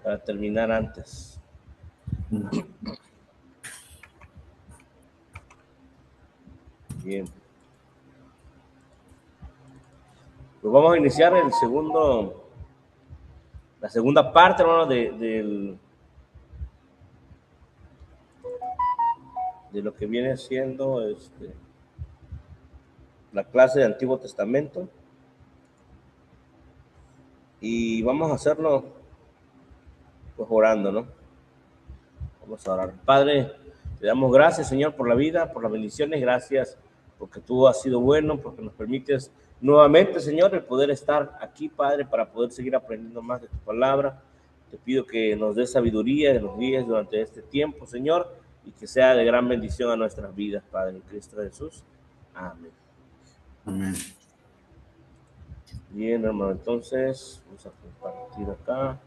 para terminar antes. Bien. Pues vamos a iniciar la segunda parte, hermano, de lo que viene siendo la clase de Antiguo Testamento. Y vamos a hacerlo pues orando, ¿no? Vamos a orar. Padre, te damos gracias, Señor, por la vida, por las bendiciones. Gracias porque tú has sido bueno, porque nos permites nuevamente, Señor, el poder estar aquí, Padre, para poder seguir aprendiendo más de tu palabra. Te pido que nos des sabiduría, que nos guíes durante este tiempo, Señor, y que sea de gran bendición a nuestras vidas, Padre, en Cristo Jesús. Amén. Amén. Bien, hermano, entonces vamos a compartir acá.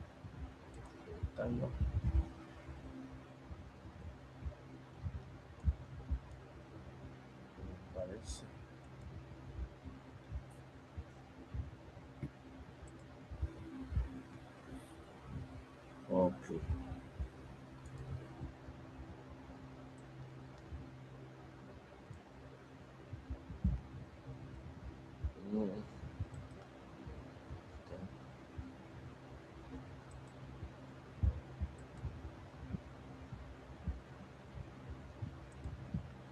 Parece. Ok.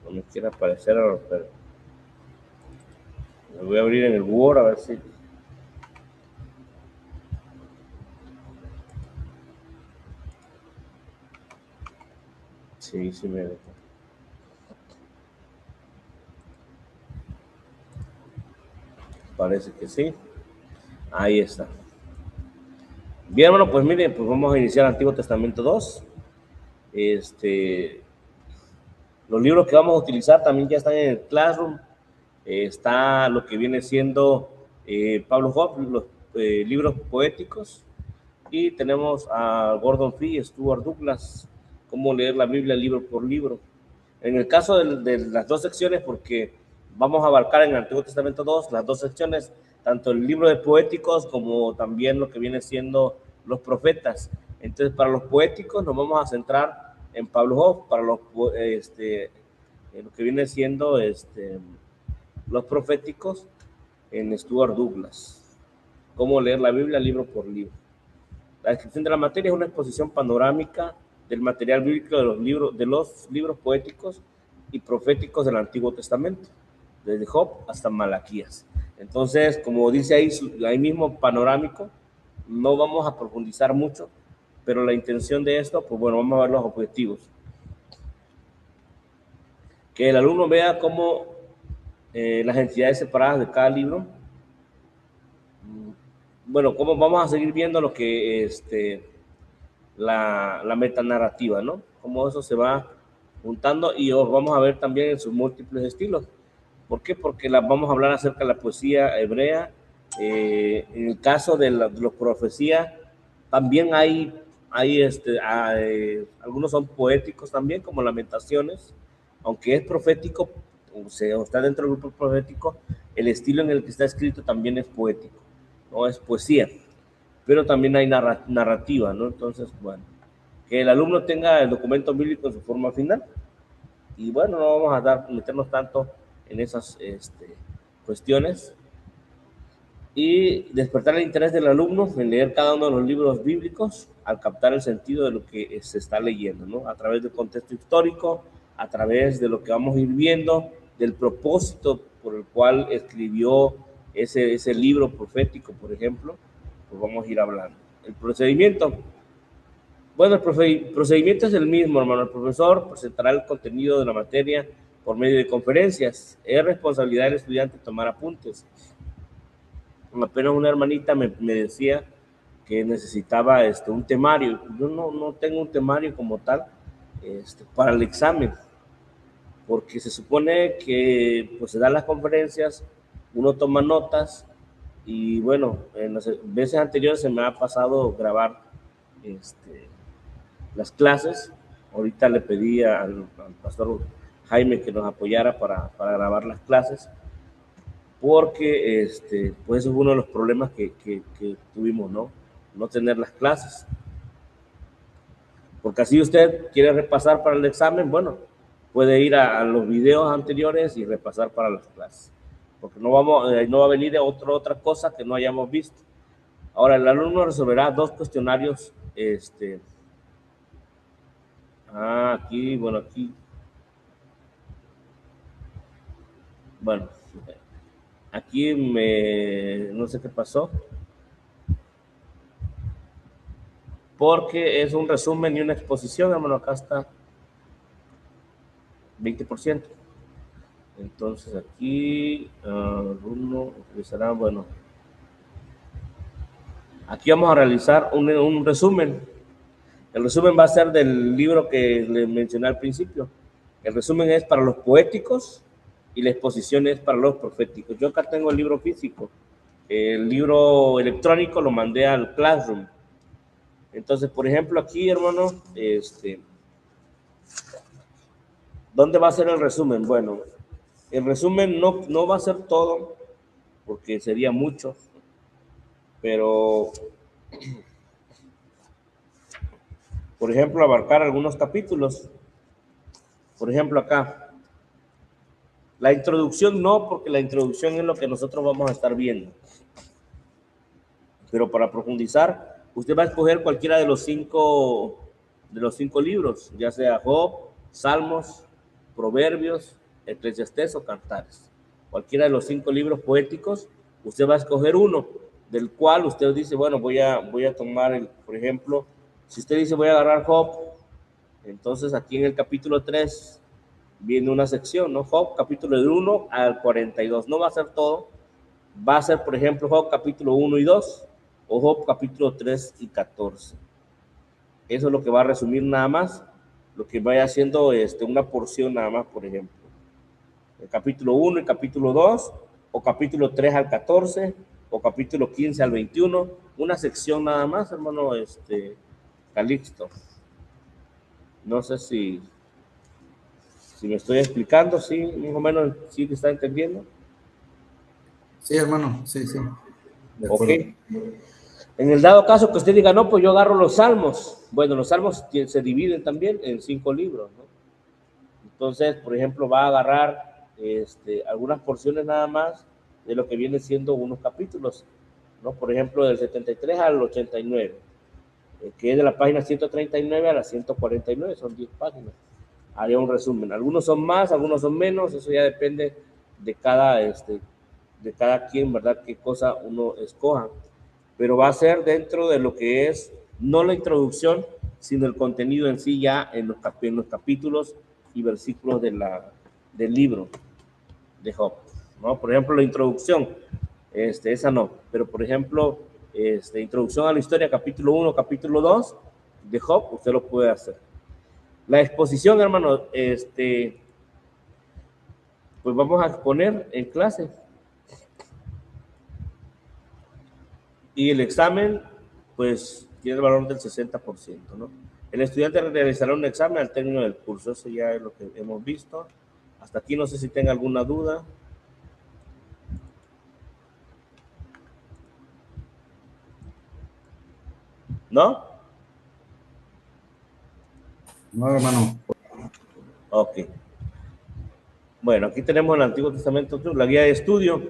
No me quiere aparecer, pero lo voy a abrir en el Word a ver si. Sí, sí me deja. Parece que sí. Ahí está. Bien, hermano, pues miren, pues vamos a iniciar Antiguo Testamento 2. Los libros que vamos a utilizar también ya están en el Classroom. Está lo que viene siendo Pablo Hope, los libros poéticos. Y tenemos a Gordon Fee y Stuart Douglas, cómo leer la Biblia libro por libro. En el caso de las dos secciones, porque vamos a abarcar en el Antiguo Testamento 2 las dos secciones, tanto el libro de poéticos como también lo que viene siendo los profetas. Entonces, para los poéticos nos vamos a centrar en Pablo Hoff, para lo que viene siendo los proféticos en Stuart Douglas. Cómo leer la Biblia libro por libro. La descripción de la materia es una exposición panorámica del material bíblico de los libros poéticos y proféticos del Antiguo Testamento, desde Job hasta Malaquías. Entonces, como dice ahí mismo panorámico, no vamos a profundizar mucho, pero la intención de esto, pues bueno, vamos a ver los objetivos. Que el alumno vea cómo las entidades separadas de cada libro, bueno, cómo vamos a seguir viendo lo que la metanarrativa, ¿no? Cómo eso se va juntando y os vamos a ver también en sus múltiples estilos. ¿Por qué? Porque vamos a hablar acerca de la poesía hebrea. En el caso de los profecías, también hay algunos son poéticos también, como Lamentaciones, aunque es profético, o sea, está dentro del grupo profético, el estilo en el que está escrito también es poético, no es poesía, pero también hay narrativa, ¿no? Entonces, bueno, que el alumno tenga el documento bíblico en su forma final. Y bueno, no vamos a meternos tanto en esas cuestiones. Y despertar el interés del alumno en leer cada uno de los libros bíblicos al captar el sentido de lo que se está leyendo, ¿no? A través del contexto histórico, a través de lo que vamos a ir viendo, del propósito por el cual escribió ese libro profético, por ejemplo, pues vamos a ir hablando. El procedimiento. Bueno, el procedimiento es el mismo, hermano. El profesor presentará el contenido de la materia por medio de conferencias. Es responsabilidad del estudiante tomar apuntes. Apenas una hermanita me decía que necesitaba un temario. Yo no tengo un temario como tal para el examen, porque se supone que pues, se dan las conferencias, uno toma notas y bueno, en las veces anteriores se me ha pasado grabar las clases. Ahorita le pedí al pastor Jaime que nos apoyara para grabar las clases, porque pues eso es uno de los problemas que tuvimos, ¿no? no tener las clases. Porque así usted quiere repasar para el examen, bueno, puede ir a los videos anteriores y repasar para las clases. Porque no va a venir otra cosa que no hayamos visto. Ahora, el alumno resolverá 2 cuestionarios. Aquí, bueno, aquí no sé qué pasó, porque es un resumen y una exposición, hermano, acá está 20%. Entonces aquí, alumno utilizará, bueno, aquí vamos a realizar un resumen. El resumen va a ser del libro que les mencioné al principio. El resumen es para los poéticos y la exposición es para los proféticos. Yo acá tengo el libro físico. El libro electrónico lo mandé al Classroom. Entonces, por ejemplo, aquí, hermano, ¿dónde va a ser el resumen? Bueno, el resumen no va a ser todo, porque sería mucho, pero, por ejemplo, abarcar algunos capítulos. Por ejemplo, acá, la introducción no, porque la introducción es lo que nosotros vamos a estar viendo. Pero para profundizar, usted va a escoger cualquiera de los cinco libros, ya sea Job, Salmos, Proverbios, Eclesiastés o Cantares. Cualquiera de los 5 libros poéticos, usted va a escoger uno, del cual usted dice, bueno, voy a tomar, por ejemplo, si usted dice voy a agarrar Job, entonces aquí en el capítulo 3 viene una sección, ¿no? Job, capítulo de 1 al 42. No va a ser todo, va a ser, por ejemplo, Job capítulo 1 y 2, o Job capítulo 3 y 14. Eso es lo que va a resumir nada más, lo que vaya haciendo una porción nada más, por ejemplo. El capítulo 1 y capítulo 2, o capítulo 3 al 14, o capítulo 15 al 21, una sección nada más, hermano, Calixto. No sé si me estoy explicando, sí, más o menos, sí que está entendiendo. Sí, hermano, sí, sí. De acuerdo. Ok. En el dado caso que usted diga, no, pues yo agarro los salmos. Bueno, los salmos se dividen también en 5 libros, ¿no? Entonces, por ejemplo, va a agarrar algunas porciones nada más de lo que viene siendo unos capítulos, ¿no? Por ejemplo, del 73 al 89, que es de la página 139 a la 149, son 10 páginas. Haría un resumen. Algunos son más, algunos son menos, eso ya depende de cada quien, ¿verdad? Qué cosa uno escoja. Pero va a ser dentro de lo que es, no la introducción, sino el contenido en sí ya en los capítulos y versículos del libro de Job, ¿no? Por ejemplo, la introducción, esa no, pero por ejemplo, introducción a la historia, capítulo 1, capítulo 2 de Job, usted lo puede hacer. La exposición, hermano, pues vamos a exponer en clase. Y el examen, pues, tiene el valor del 60%, ¿no? El estudiante realizará un examen al término del curso, eso ya es lo que hemos visto. Hasta aquí no sé si tenga alguna duda. ¿No? No, hermano. Ok. Bueno, aquí tenemos el Antiguo Testamento, la guía de estudio.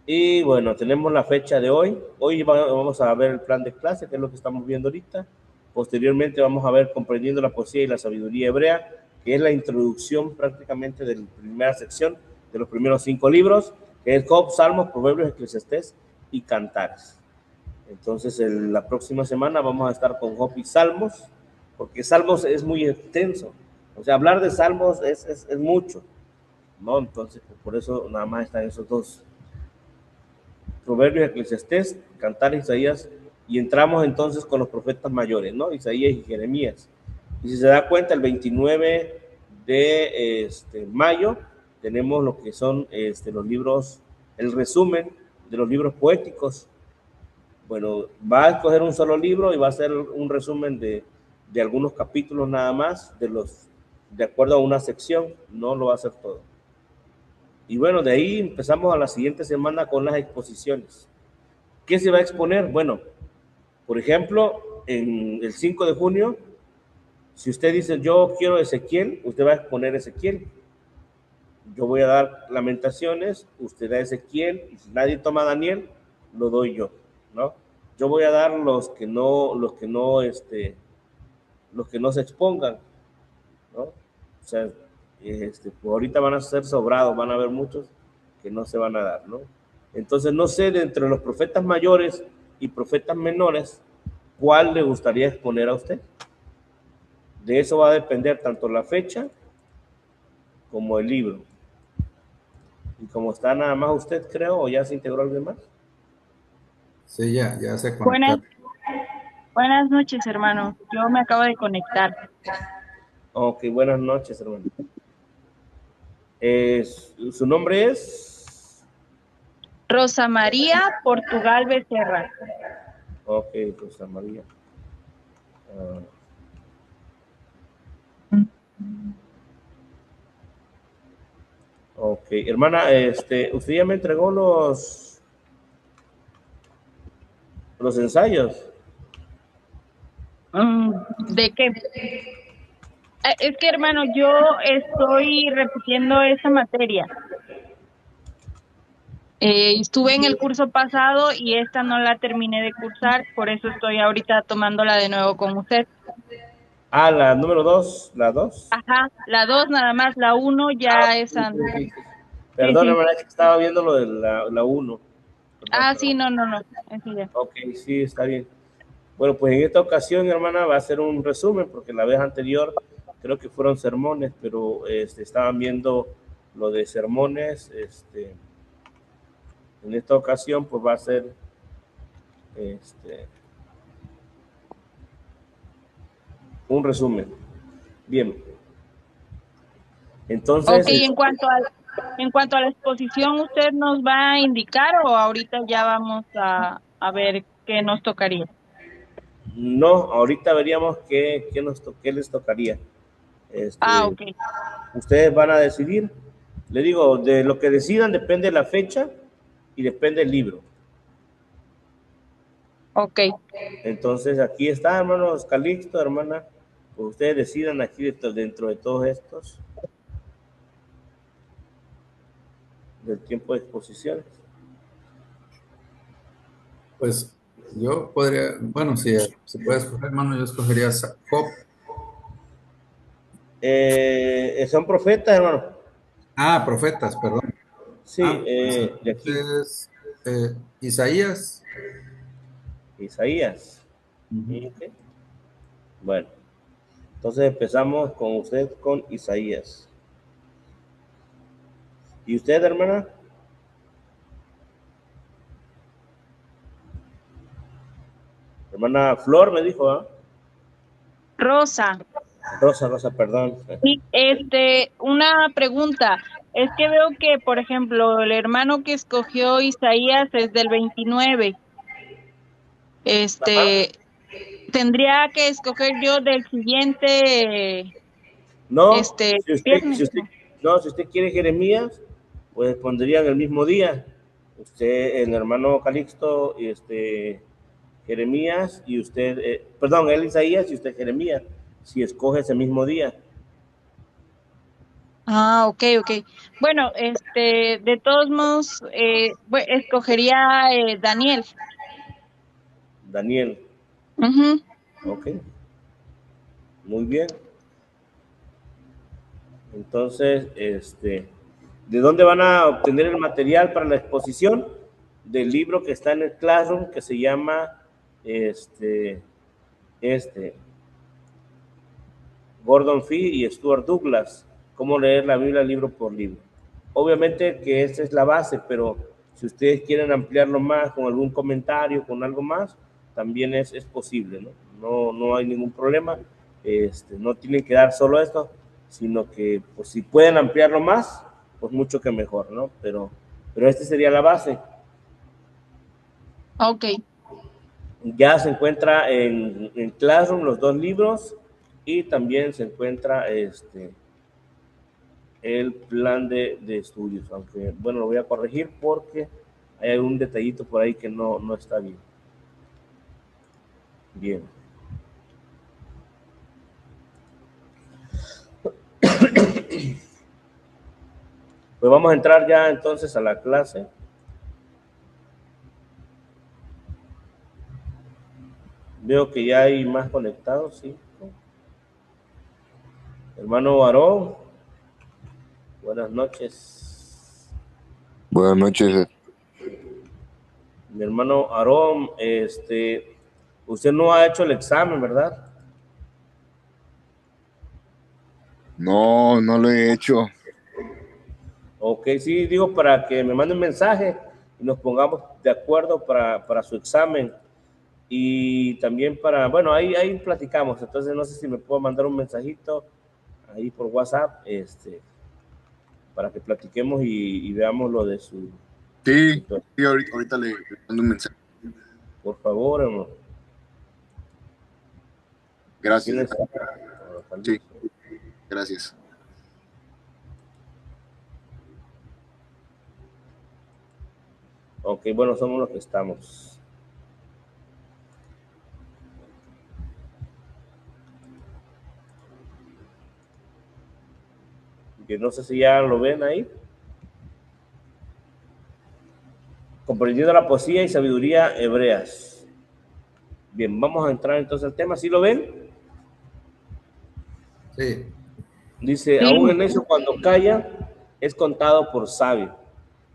Y bueno, tenemos la fecha de hoy. Hoy vamos a ver el plan de clase, que es lo que estamos viendo ahorita. Posteriormente vamos a ver comprendiendo la poesía y la sabiduría hebrea, que es la introducción prácticamente de la primera sección de los primeros 5 libros, que es Job, Salmos, Proverbios, Eclesiastés y Cantares. Entonces, la próxima semana vamos a estar con Job y Salmos, porque Salmos es muy extenso. O sea, hablar de Salmos es mucho, ¿no? Entonces, por eso nada más están esos dos. Proverbios, Eclesiastés, Cantares, Isaías, y entramos entonces con los profetas mayores, ¿no? Isaías y Jeremías. Y si se da cuenta, el 29 de mayo tenemos lo que son los libros, el resumen de los libros poéticos. Bueno, va a escoger un solo libro y va a hacer un resumen de algunos capítulos nada más, de acuerdo a una sección, no lo va a hacer todo. Y bueno, de ahí empezamos a la siguiente semana con las exposiciones. ¿Qué se va a exponer? Bueno, Por ejemplo, en el 5 de junio, si usted dice yo quiero Ezequiel, usted va a exponer Ezequiel. Yo voy a dar Lamentaciones, usted da Ezequiel, y si nadie toma Daniel, lo doy yo, ¿no? Yo voy a dar los que no se expongan, ¿no? O sea, pues ahorita van a ser sobrados, van a haber muchos que no se van a dar, ¿no? Entonces, no sé, de entre los profetas mayores y profetas menores, ¿cuál le gustaría exponer a usted? De eso va a depender tanto la fecha como el libro. Y como está nada más usted, creo, o ya se integró alguien más. Sí, ya se Buenas, conectaron. buenas noches, hermano. Yo me acabo de conectar. Ok, buenas noches, hermano. Su nombre es. Rosa María Portugal Becerra. Ok, Rosa María. Ah, ok, hermana, usted ya me entregó los ensayos. ¿De qué? Es que, hermano, yo estoy repitiendo esa materia. Estuve en el curso pasado y esta no la terminé de cursar, por eso estoy ahorita tomándola de nuevo con usted. Ah, la número 2, la 2. Ajá, la 2 nada más, la uno ya es Sí, antes. sí, sí. Sí, Perdón, sí. hermana, es que estaba viendo lo de la 1. Perdón, Ah, sí, perdón. no, eso ya. Ok, sí, está bien. Bueno, pues en esta ocasión, hermana, va a ser un resumen, porque la vez anterior creo que fueron sermones, pero estaban viendo lo de sermones. En esta ocasión, pues va a ser este, un resumen. Bien, Ok, entonces, en cuanto a la exposición, ¿usted nos va a indicar o ahorita ya vamos a ver qué nos tocaría? no, ahorita veríamos qué les tocaría. Ah, Este, ok, Ustedes van a decidir. Le digo, de lo que decidan depende la fecha y depende el libro. ok, Entonces, aquí está, hermanos Calixto, hermana. Pues ustedes decidan aquí dentro de todos estos del tiempo de exposiciones. Pues yo podría, bueno, si se puede escoger, hermano, yo escogería Job. Son profetas, hermano. Ah, profetas, perdón. Sí, Pues de aquí, entonces, Isaías. Isaías. Ujú. Ok. Bueno, entonces empezamos con usted con Isaías. ¿Y usted, hermana? Hermana Flor me dijo, ¿ah? Rosa. Rosa, Rosa, perdón. Y una pregunta. Es que veo que, por ejemplo, el hermano que escogió Isaías es del 29. Ajá. Este, tendría que escoger yo del siguiente, No, viernes, si usted, ¿no? no, si usted quiere Jeremías, pues pondrían el mismo día. Usted, el hermano Calixto, Jeremías, y usted, perdón, él Isaías y usted Jeremías, si escoge ese mismo día. Ah, ok, ok. Bueno, de todos modos, escogería Daniel. Daniel, Ujú. ok, muy bien. Entonces, ¿de dónde van a obtener el material para la exposición? Del libro que está en el Classroom, que se llama, este, este, Gordon Fee y Stuart Douglas, cómo leer la Biblia libro por libro. Obviamente que esa es la base, pero si ustedes quieren ampliarlo más con algún comentario, con algo más, también es posible, ¿no? No hay ningún problema. No tienen que dar solo esto, sino que pues, si pueden ampliarlo más, pues mucho que mejor, ¿no? Pero esta sería la base. Ok, Ya se encuentra en Classroom los dos libros y también se encuentra el plan de estudios, aunque bueno, lo voy a corregir porque hay algún detallito por ahí que no está bien. Bien. Pues vamos a entrar ya entonces a la clase. Veo que ya hay más conectados, sí. Hermano Varón, buenas noches. Buenas noches. Mi hermano Aarón, usted no ha hecho el examen, ¿verdad? No, no lo he hecho. Ok, sí, digo para que me mande un mensaje y nos pongamos de acuerdo para su examen. Y también para, bueno, ahí platicamos. Entonces no sé si me puedo mandar un mensajito ahí por WhatsApp, para que platiquemos y veamos lo de su... Sí, ahorita le mando un mensaje. Por favor, hermano. Gracias. Sí, gracias. Ok, bueno, somos los que estamos. Que no sé si ya lo ven ahí. Comprendiendo la poesía y sabiduría hebreas. Bien, vamos a entrar entonces al tema. ¿Sí lo ven? Sí. Dice, Sí. aún el necio cuando calla es contado por sabio.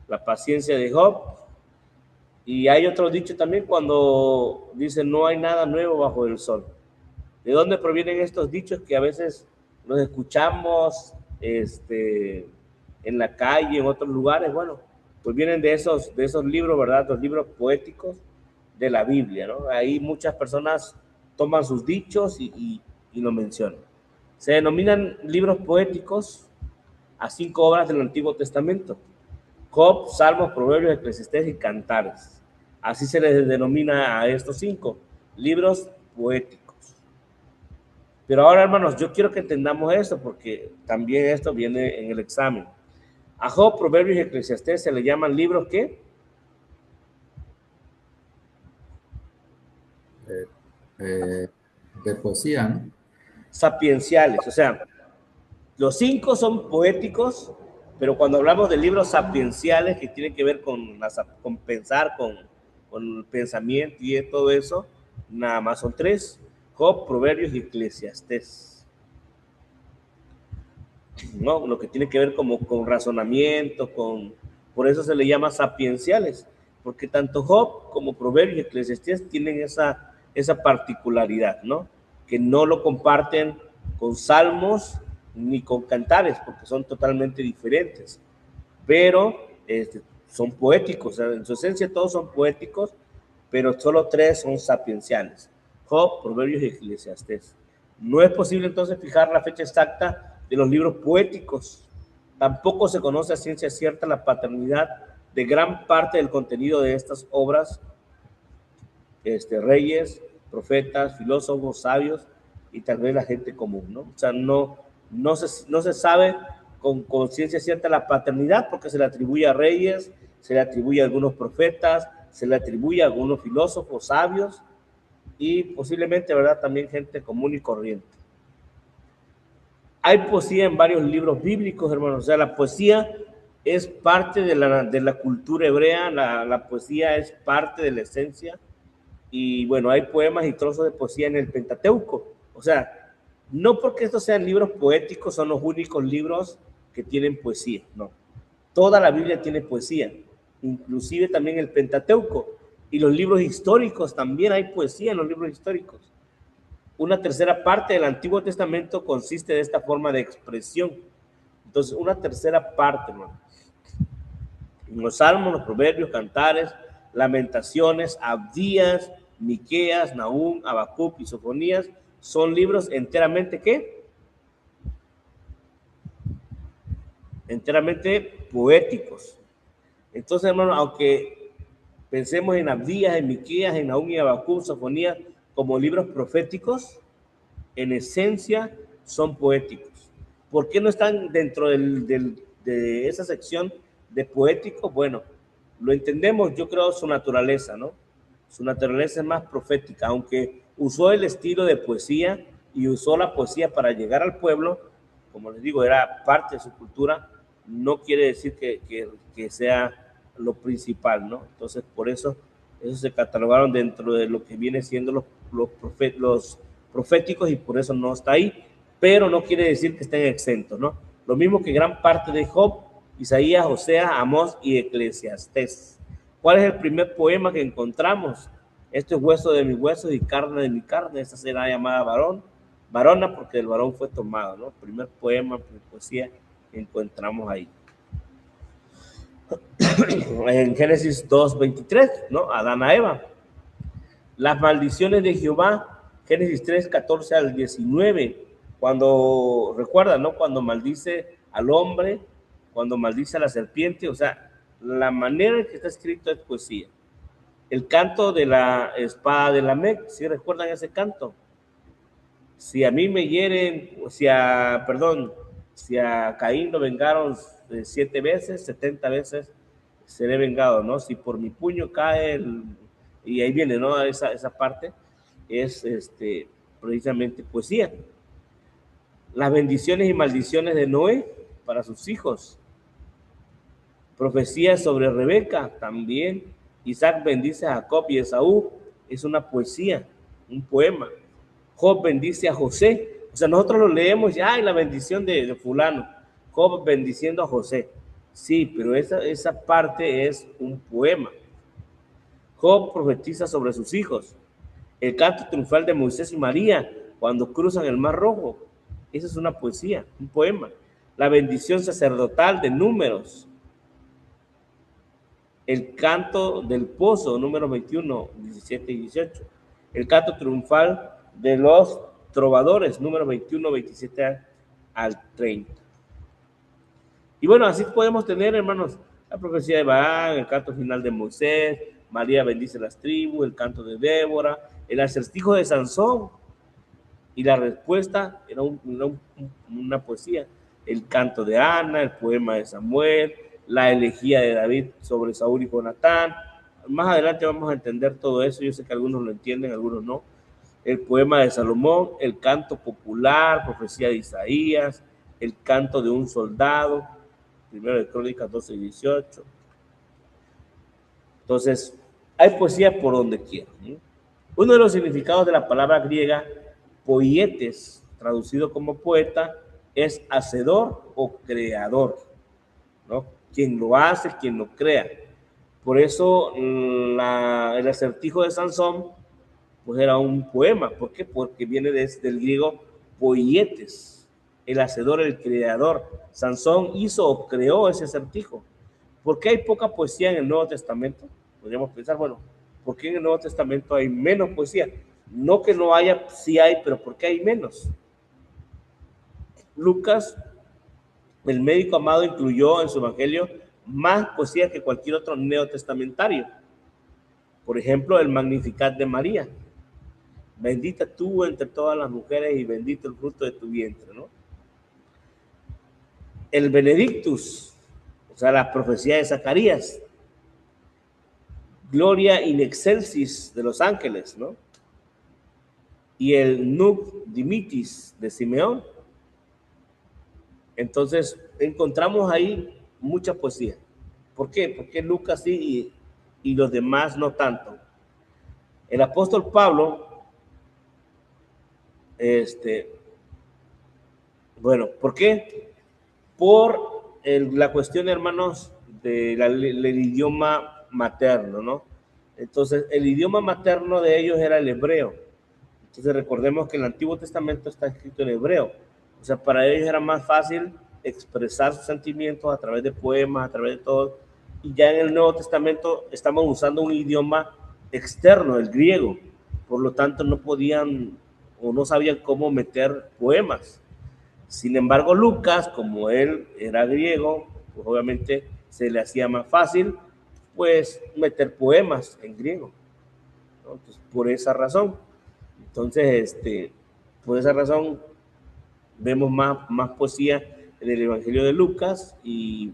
La paciencia de Job. Y hay otro dicho también cuando dice, no hay nada nuevo bajo el sol. ¿De dónde provienen estos dichos que a veces los escuchamos en la calle, en otros lugares? Bueno, pues vienen de esos libros, ¿verdad? Los libros poéticos de la Biblia, ¿no? Ahí muchas personas toman sus dichos y lo mencionan. Se denominan libros poéticos a 5 obras del Antiguo Testamento: Job, Salmos, Proverbios, Eclesiastés y Cantares. Así se les denomina a estos 5 libros poéticos. Pero ahora, hermanos, yo quiero que entendamos esto porque también esto viene en el examen. A Job, Proverbios y Eclesiastés se le llaman libros ¿qué? De poesía, ¿no? Sapienciales. O sea, los 5 son poéticos, pero cuando hablamos de libros sapienciales que tienen que ver con pensar, con el pensamiento y todo eso, nada más son 3: Job, Proverbios y Eclesiastés. ¿No? Lo que tiene que ver como con razonamiento, por eso se le llama sapienciales, porque tanto Job como Proverbios y Eclesiastés tienen esa particularidad, ¿no? Que no lo comparten con salmos ni con cantares, porque son totalmente diferentes, pero son poéticos, o sea, en su esencia todos son poéticos, pero solo 3 son sapienciales: Job, Proverbios y Eclesiastés. No es posible entonces fijar la fecha exacta de los libros poéticos. Tampoco se conoce a ciencia cierta la paternidad de gran parte del contenido de estas obras. Reyes, profetas, filósofos, sabios y tal vez la gente común, ¿no? O sea, no se sabe con ciencia cierta la paternidad, porque se le atribuye a reyes, se le atribuye a algunos profetas, se le atribuye a algunos filósofos, sabios y posiblemente, ¿verdad?, también gente común y corriente. Hay poesía en varios libros bíblicos, hermanos. O sea, la poesía es parte de la cultura hebrea, la poesía es parte de la esencia. Y bueno, hay poemas y trozos de poesía en el Pentateuco. O sea, no porque estos sean libros poéticos son los únicos libros que tienen poesía, no. Toda la Biblia tiene poesía, inclusive también el Pentateuco. Y los libros históricos, también hay poesía en los libros históricos. Una tercera parte del Antiguo Testamento consiste de esta forma de expresión. Entonces, una tercera parte, hermano. Los Salmos, los Proverbios, Cantares, Lamentaciones, Abdías, Miqueas, Nahum, Habacuc y Sofonías son libros enteramente ¿qué? Enteramente poéticos. Entonces, hermano, aunque pensemos en Abdías, en Miqueas, en Nahum y Habacuc, Sofonías como libros proféticos, en esencia son poéticos. ¿Por qué no están dentro de esa sección de poético? Bueno, lo entendemos, yo creo, su naturaleza, ¿no? Su naturaleza es más profética, aunque usó el estilo de poesía y usó la poesía para llegar al pueblo. Como les digo, era parte de su cultura, no quiere decir que sea lo principal, ¿no? Entonces, por eso se catalogaron dentro de lo que viene siendo los proféticos y por eso no está ahí, pero no quiere decir que estén exentos, ¿no? Lo mismo que gran parte de Job, Isaías, Oseas, Amós y Eclesiastés. ¿Cuál es el primer poema que encontramos? Esto es hueso de mis huesos y carne de mi carne. Esta será llamada varona porque el varón fue tomado, ¿no? Primer poema, poesía que encontramos ahí. En Génesis 2:23, ¿no? Adán a Eva. Las maldiciones de Jehová, Génesis 3:14 al 19, cuando, recuerda, ¿no? Cuando maldice al hombre, cuando maldice a la serpiente, o sea, la manera en que está escrito es poesía. El canto de la espada de Lamec, ¿sí recuerdan ese canto? Si a mí me hieren, si a Caín lo vengaron 7 veces, 70 veces seré vengado, ¿no? Si por mi puño cae y ahí viene, ¿no? Esa parte es precisamente poesía. Las bendiciones y maldiciones de Noé para sus hijos. Profecías sobre Rebeca también. Isaac bendice a Jacob y Esaú, es una poesía, un poema. Job bendice a José, o sea, nosotros lo leemos y ¡ay, la bendición de fulano! Job bendiciendo a José. Sí, pero esa parte es un poema. Job profetiza sobre sus hijos. El canto triunfal de Moisés y María cuando cruzan el Mar Rojo. Esa es una poesía, un poema. La bendición sacerdotal de Números. El canto del pozo, número 21, 17 y 18. El canto triunfal de los trovadores, número 21, 27 al 30. Y bueno, así podemos tener, hermanos, la profecía de Baal, el canto final de Moisés, María bendice las tribus, el canto de Débora, el acertijo de Sansón, y la respuesta era una poesía, el canto de Ana, el poema de Samuel, la elegía de David sobre Saúl y Jonatán. Más adelante vamos a entender todo eso, yo sé que algunos lo entienden, algunos no. El poema de Salomón, el canto popular, profecía de Isaías, el canto de un soldado, primero de Crónicas 12 y 18. Entonces, hay poesía por donde quiera, ¿no? Uno de los significados de la palabra griega poietes, traducido como poeta, es hacedor o creador, ¿no? Quien lo hace, quien lo crea. Por eso el acertijo de Sansón pues era un poema. ¿Por qué? Porque viene del griego poietes, el hacedor, el creador. Sansón hizo o creó ese acertijo. ¿Por qué hay poca poesía en el Nuevo Testamento? Podríamos pensar, bueno, ¿por qué en el Nuevo Testamento hay menos poesía? No que no haya, sí hay, pero ¿por qué hay menos? Lucas, el médico amado, incluyó en su evangelio más poesía que cualquier otro neotestamentario. Por ejemplo, el Magnificat de María. Bendita tú entre todas las mujeres y bendito el fruto de tu vientre, ¿no? El Benedictus, o sea, la profecía de Zacarías. Gloria in excelsis de los ángeles, ¿no? Y el Nunc Dimittis de Simeón. Entonces, encontramos ahí mucha poesía. ¿Por qué? Porque Lucas sí y los demás no tanto. El apóstol Pablo, bueno, ¿por qué? Por la cuestión, hermanos, del idioma materno, ¿no? Entonces, el idioma materno de ellos era el hebreo. Entonces, recordemos que el Antiguo Testamento está escrito en hebreo. O sea, para ellos era más fácil expresar sus sentimientos a través de poemas, a través de todo. Y ya en el Nuevo Testamento estamos usando un idioma externo, el griego. Por lo tanto, no podían o no sabían cómo meter poemas. Sin embargo, Lucas, como él era griego, pues obviamente se le hacía más fácil, pues, meter poemas en griego, ¿no? Entonces, por esa razón. Entonces, por esa razón, vemos más poesía en el Evangelio de Lucas y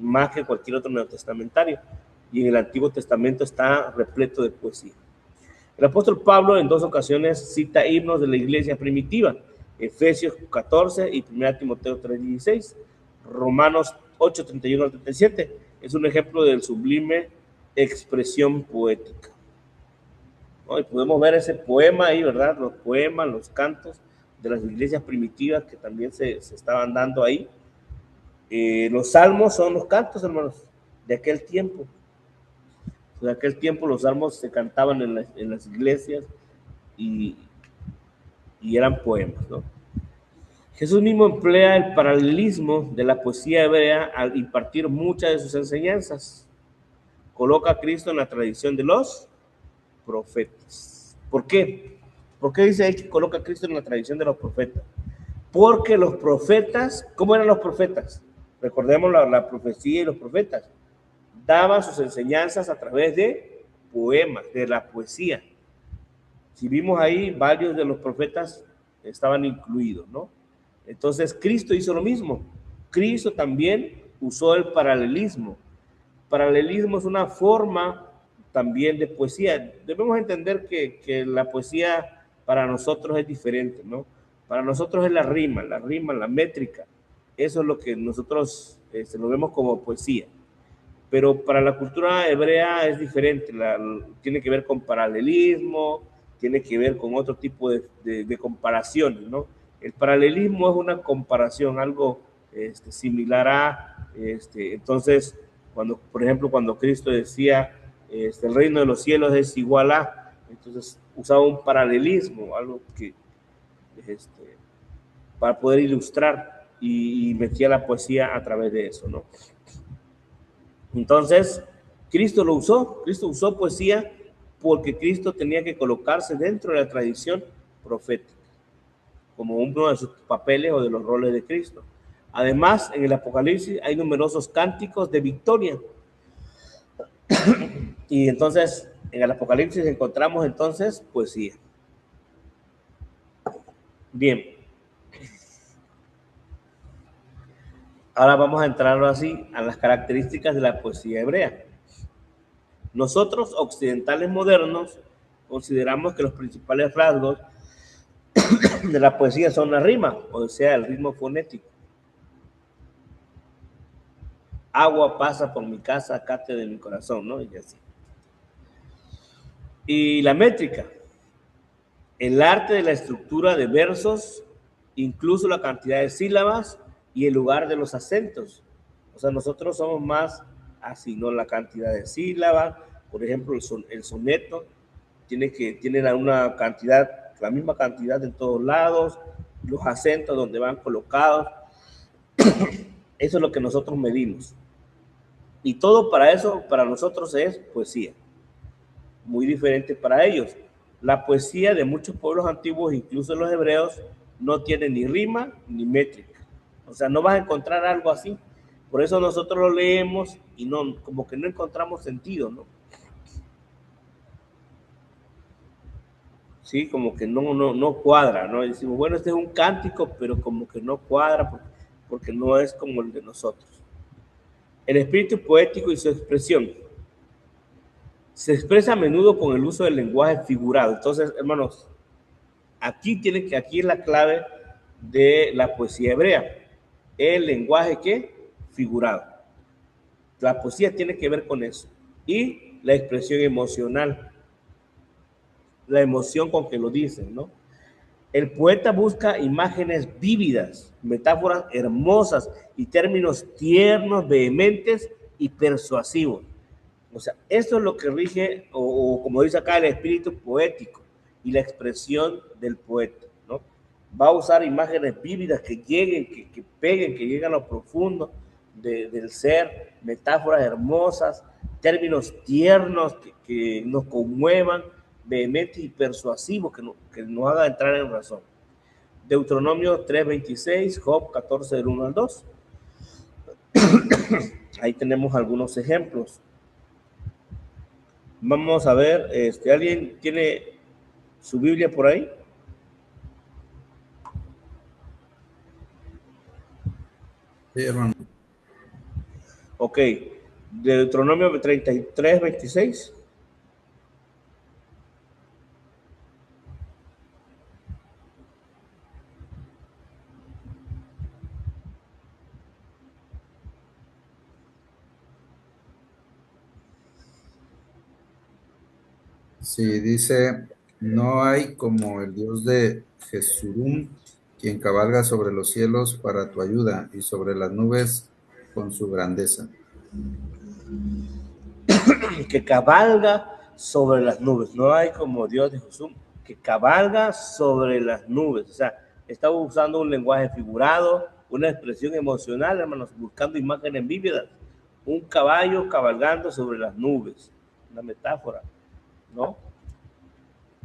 más que cualquier otro neotestamentario. Y en el Antiguo Testamento está repleto de poesía. El apóstol Pablo en 2 ocasiones cita himnos de la iglesia primitiva, Efesios 14 y 1 Timoteo 3:16, Romanos 8:31 al 37. Es un ejemplo del sublime expresión poética. ¿No? Y podemos ver ese poema ahí, ¿verdad? Los poemas, los cantos de las iglesias primitivas que también se estaban dando ahí. Los salmos son los cantos, hermanos, de aquel tiempo. De aquel tiempo los salmos se cantaban en las iglesias y eran poemas, ¿no? Jesús mismo emplea el paralelismo de la poesía hebrea al impartir muchas de sus enseñanzas. Coloca a Cristo en la tradición de los profetas. ¿Por qué? ¿Por qué dice ahí que coloca a Cristo en la tradición de los profetas? Porque los profetas, ¿cómo eran los profetas? Recordemos la profecía y los profetas. Daban sus enseñanzas a través de poemas, de la poesía. Si vimos ahí, varios de los profetas estaban incluidos, ¿no? Entonces, Cristo hizo lo mismo. Cristo también usó el paralelismo. Paralelismo es una forma también de poesía. Debemos entender que la poesía para nosotros es diferente, ¿no? Para nosotros es la rima, la métrica. Eso es lo que nosotros lo vemos como poesía. Pero para la cultura hebrea es diferente, tiene que ver con paralelismo, tiene que ver con otro tipo de comparaciones, ¿no? El paralelismo es una comparación, algo similar a, entonces, por ejemplo, cuando Cristo decía, el reino de los cielos es igual a, entonces usaba un paralelismo, algo que, para poder ilustrar y metía la poesía a través de eso, ¿no? Entonces, Cristo usó poesía porque Cristo tenía que colocarse dentro de la tradición profética, como uno de sus papeles o de los roles de Cristo. Además, en el Apocalipsis hay numerosos cánticos de victoria. Y entonces, en el Apocalipsis encontramos entonces poesía. Bien. Ahora vamos a entrar así a las características de la poesía hebrea. Nosotros, occidentales modernos, consideramos que los principales rasgos de la poesía son la rima, o sea, el ritmo fonético. Agua pasa por mi casa, cate de mi corazón, ¿no? Y así. Y la métrica, el arte de la estructura de versos, incluso la cantidad de sílabas y el lugar de los acentos. O sea, nosotros somos más así, ¿no? La cantidad de sílabas, por ejemplo, el soneto tiene una cantidad, la misma cantidad en todos lados, los acentos donde van colocados. Eso es lo que nosotros medimos. Y todo para eso, para nosotros es poesía. Muy diferente para ellos. La poesía de muchos pueblos antiguos, incluso los hebreos, no tiene ni rima ni métrica. O sea, no vas a encontrar algo así. Por eso nosotros lo leemos y no, como que no encontramos sentido, ¿no? Sí, como que no cuadra, ¿no? Y decimos, bueno, este es un cántico, pero como que no cuadra porque no es como el de nosotros. El espíritu poético y su expresión se expresa a menudo con el uso del lenguaje figurado. Entonces, hermanos, aquí es la clave de la poesía hebrea. El lenguaje, ¿qué? Figurado. La poesía tiene que ver con eso. Y la expresión emocional. La emoción con que lo dicen, ¿no? El poeta busca imágenes vívidas, metáforas hermosas y términos tiernos, vehementes y persuasivos. O sea, esto es lo que rige, o como dice acá, el espíritu poético y la expresión del poeta, ¿no? Va a usar imágenes vívidas que lleguen, que peguen, que lleguen a lo profundo del ser, metáforas hermosas, términos tiernos que nos conmuevan, vehementes y persuasivos que nos hagan entrar en razón. Deuteronomio 3:26, Job 14, del 1 al 2. Ahí tenemos algunos ejemplos. Vamos a ver, ¿alguien tiene su Biblia por ahí? Sí, hermano. Ok, Deuteronomio 33:26. Sí, dice, no hay como el Dios de Jesurum, quien cabalga sobre los cielos para tu ayuda y sobre las nubes con su grandeza. Que cabalga sobre las nubes. No hay como Dios de Jesús que cabalga sobre las nubes. O sea, está usando un lenguaje figurado, una expresión emocional, hermanos, buscando imágenes vívidas. Un caballo cabalgando sobre las nubes. Una metáfora, ¿no?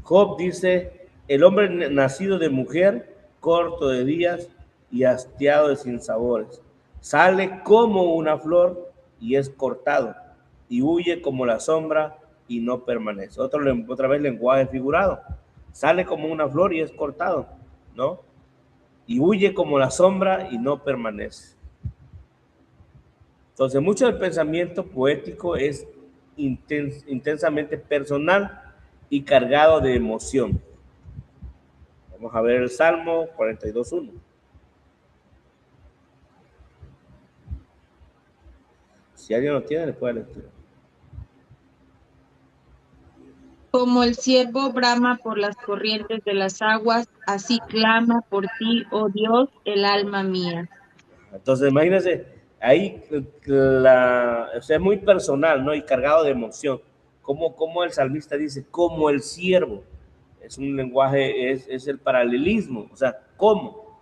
Job dice, el hombre nacido de mujer, corto de días y hastiado de sinsabores, sale como una flor y es cortado, y huye como la sombra y no permanece. Otra vez lenguaje figurado. Sale como una flor y es cortado, ¿no? Y huye como la sombra y no permanece. Entonces, mucho del pensamiento poético es intensamente personal y cargado de emoción. Vamos a ver el Salmo 42:1. Si alguien lo tiene, le puede leer. Como el ciervo brama por las corrientes de las aguas, así clama por ti, oh Dios, el alma mía. Entonces, imagínense, ahí o sea, es muy personal, ¿no? Y cargado de emoción. Como el salmista dice, como el siervo. Es un lenguaje, es el paralelismo. O sea, ¿cómo?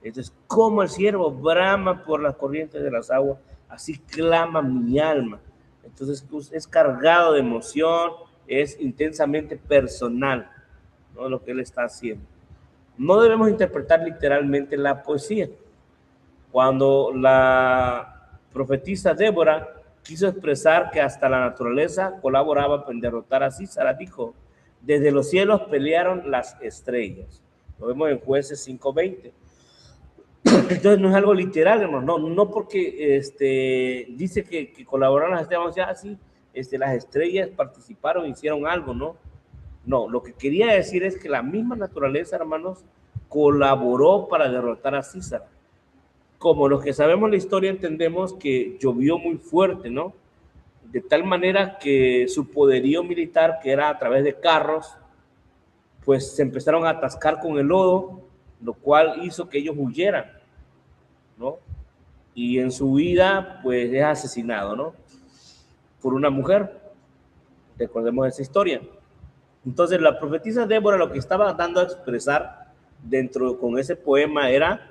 Entonces, como el siervo brama por las corrientes de las aguas, así clama mi alma. Entonces, es cargado de emoción, es intensamente personal, ¿no? Lo que él está haciendo. No debemos interpretar literalmente la poesía. Cuando la profetisa Débora quiso expresar que hasta la naturaleza colaboraba en derrotar a Císara, dijo, desde los cielos pelearon las estrellas. Lo vemos en Jueces 5:20. Entonces no es algo literal, hermano, no porque dice que colaboraron las estrellas, ya así, las estrellas participaron, hicieron algo, ¿no? No, lo que quería decir es que la misma naturaleza, hermanos, colaboró para derrotar a Císara. Como los que sabemos la historia entendemos que llovió muy fuerte, ¿no? De tal manera que su poderío militar, que era a través de carros, pues se empezaron a atascar con el lodo, lo cual hizo que ellos huyeran, ¿no? Y en su huida, pues es asesinado, ¿no? Por una mujer. Recordemos esa historia. Entonces, la profetisa Débora lo que estaba dando a expresar dentro con ese poema era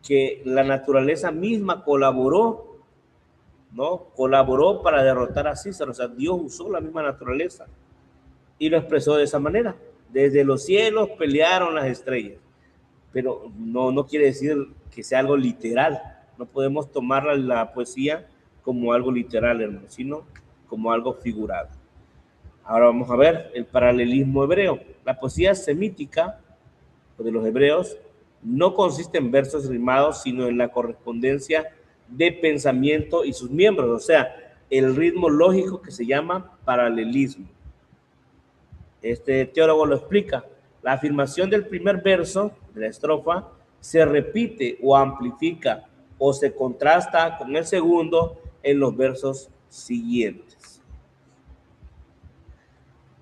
que la naturaleza misma colaboró, ¿no? Colaboró para derrotar a Císara. O sea, Dios usó la misma naturaleza y lo expresó de esa manera. Desde los cielos pelearon las estrellas. Pero no quiere decir que sea algo literal. No podemos tomar la poesía como algo literal, hermano, sino como algo figurado. Ahora vamos a ver el paralelismo hebreo. La poesía semítica de los hebreos no consiste en versos rimados, sino en la correspondencia de pensamiento y sus miembros, o sea, el ritmo lógico que se llama paralelismo. Este teólogo lo explica. La afirmación del primer verso de la estrofa se repite o amplifica o se contrasta con el segundo en los versos siguientes.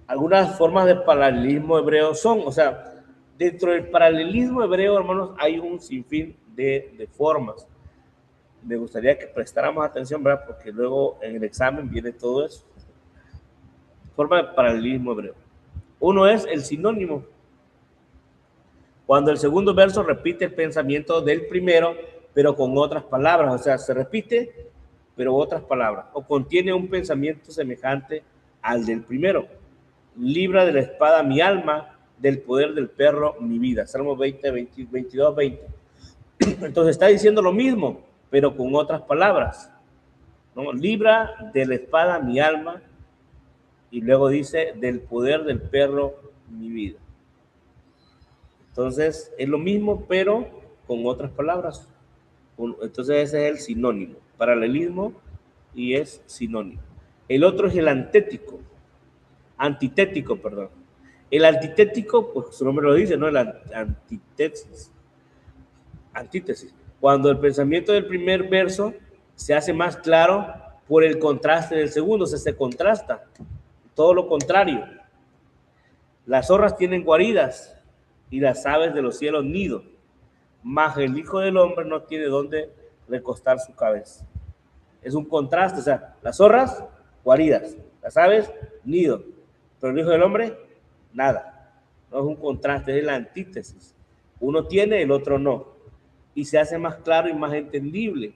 Algunas formas de paralelismo hebreo son, o sea, dentro del paralelismo hebreo, hermanos, hay un sinfín de formas. Me gustaría que prestáramos atención, ¿verdad? Porque luego en el examen viene todo eso. Forma de paralelismo hebreo. Uno es el sinónimo. Cuando el segundo verso repite el pensamiento del primero, pero con otras palabras. O sea, se repite, pero otras palabras. O contiene un pensamiento semejante al del primero. Libra de la espada mi alma, del poder del perro mi vida. Salmo 22:20. Entonces está diciendo lo mismo, pero con otras palabras, ¿no? Libra de la espada mi alma, y luego dice del poder del perro mi vida. Entonces es lo mismo, pero con otras palabras. Entonces ese es el sinónimo, paralelismo, y es sinónimo. El otro es el antitético, perdón. El antitético, pues su nombre lo dice, ¿no? El antítesis. Cuando el pensamiento del primer verso se hace más claro por el contraste del segundo, o sea, se contrasta, todo lo contrario, Las zorras tienen guaridas y las aves de los cielos nido, mas el Hijo del Hombre no tiene dónde recostar su cabeza. Es un contraste, o sea, las zorras, guaridas, las aves, nido, pero el Hijo del Hombre, nada. No es un contraste, es la antítesis. Uno tiene, el otro no. Y se hace más claro y más entendible,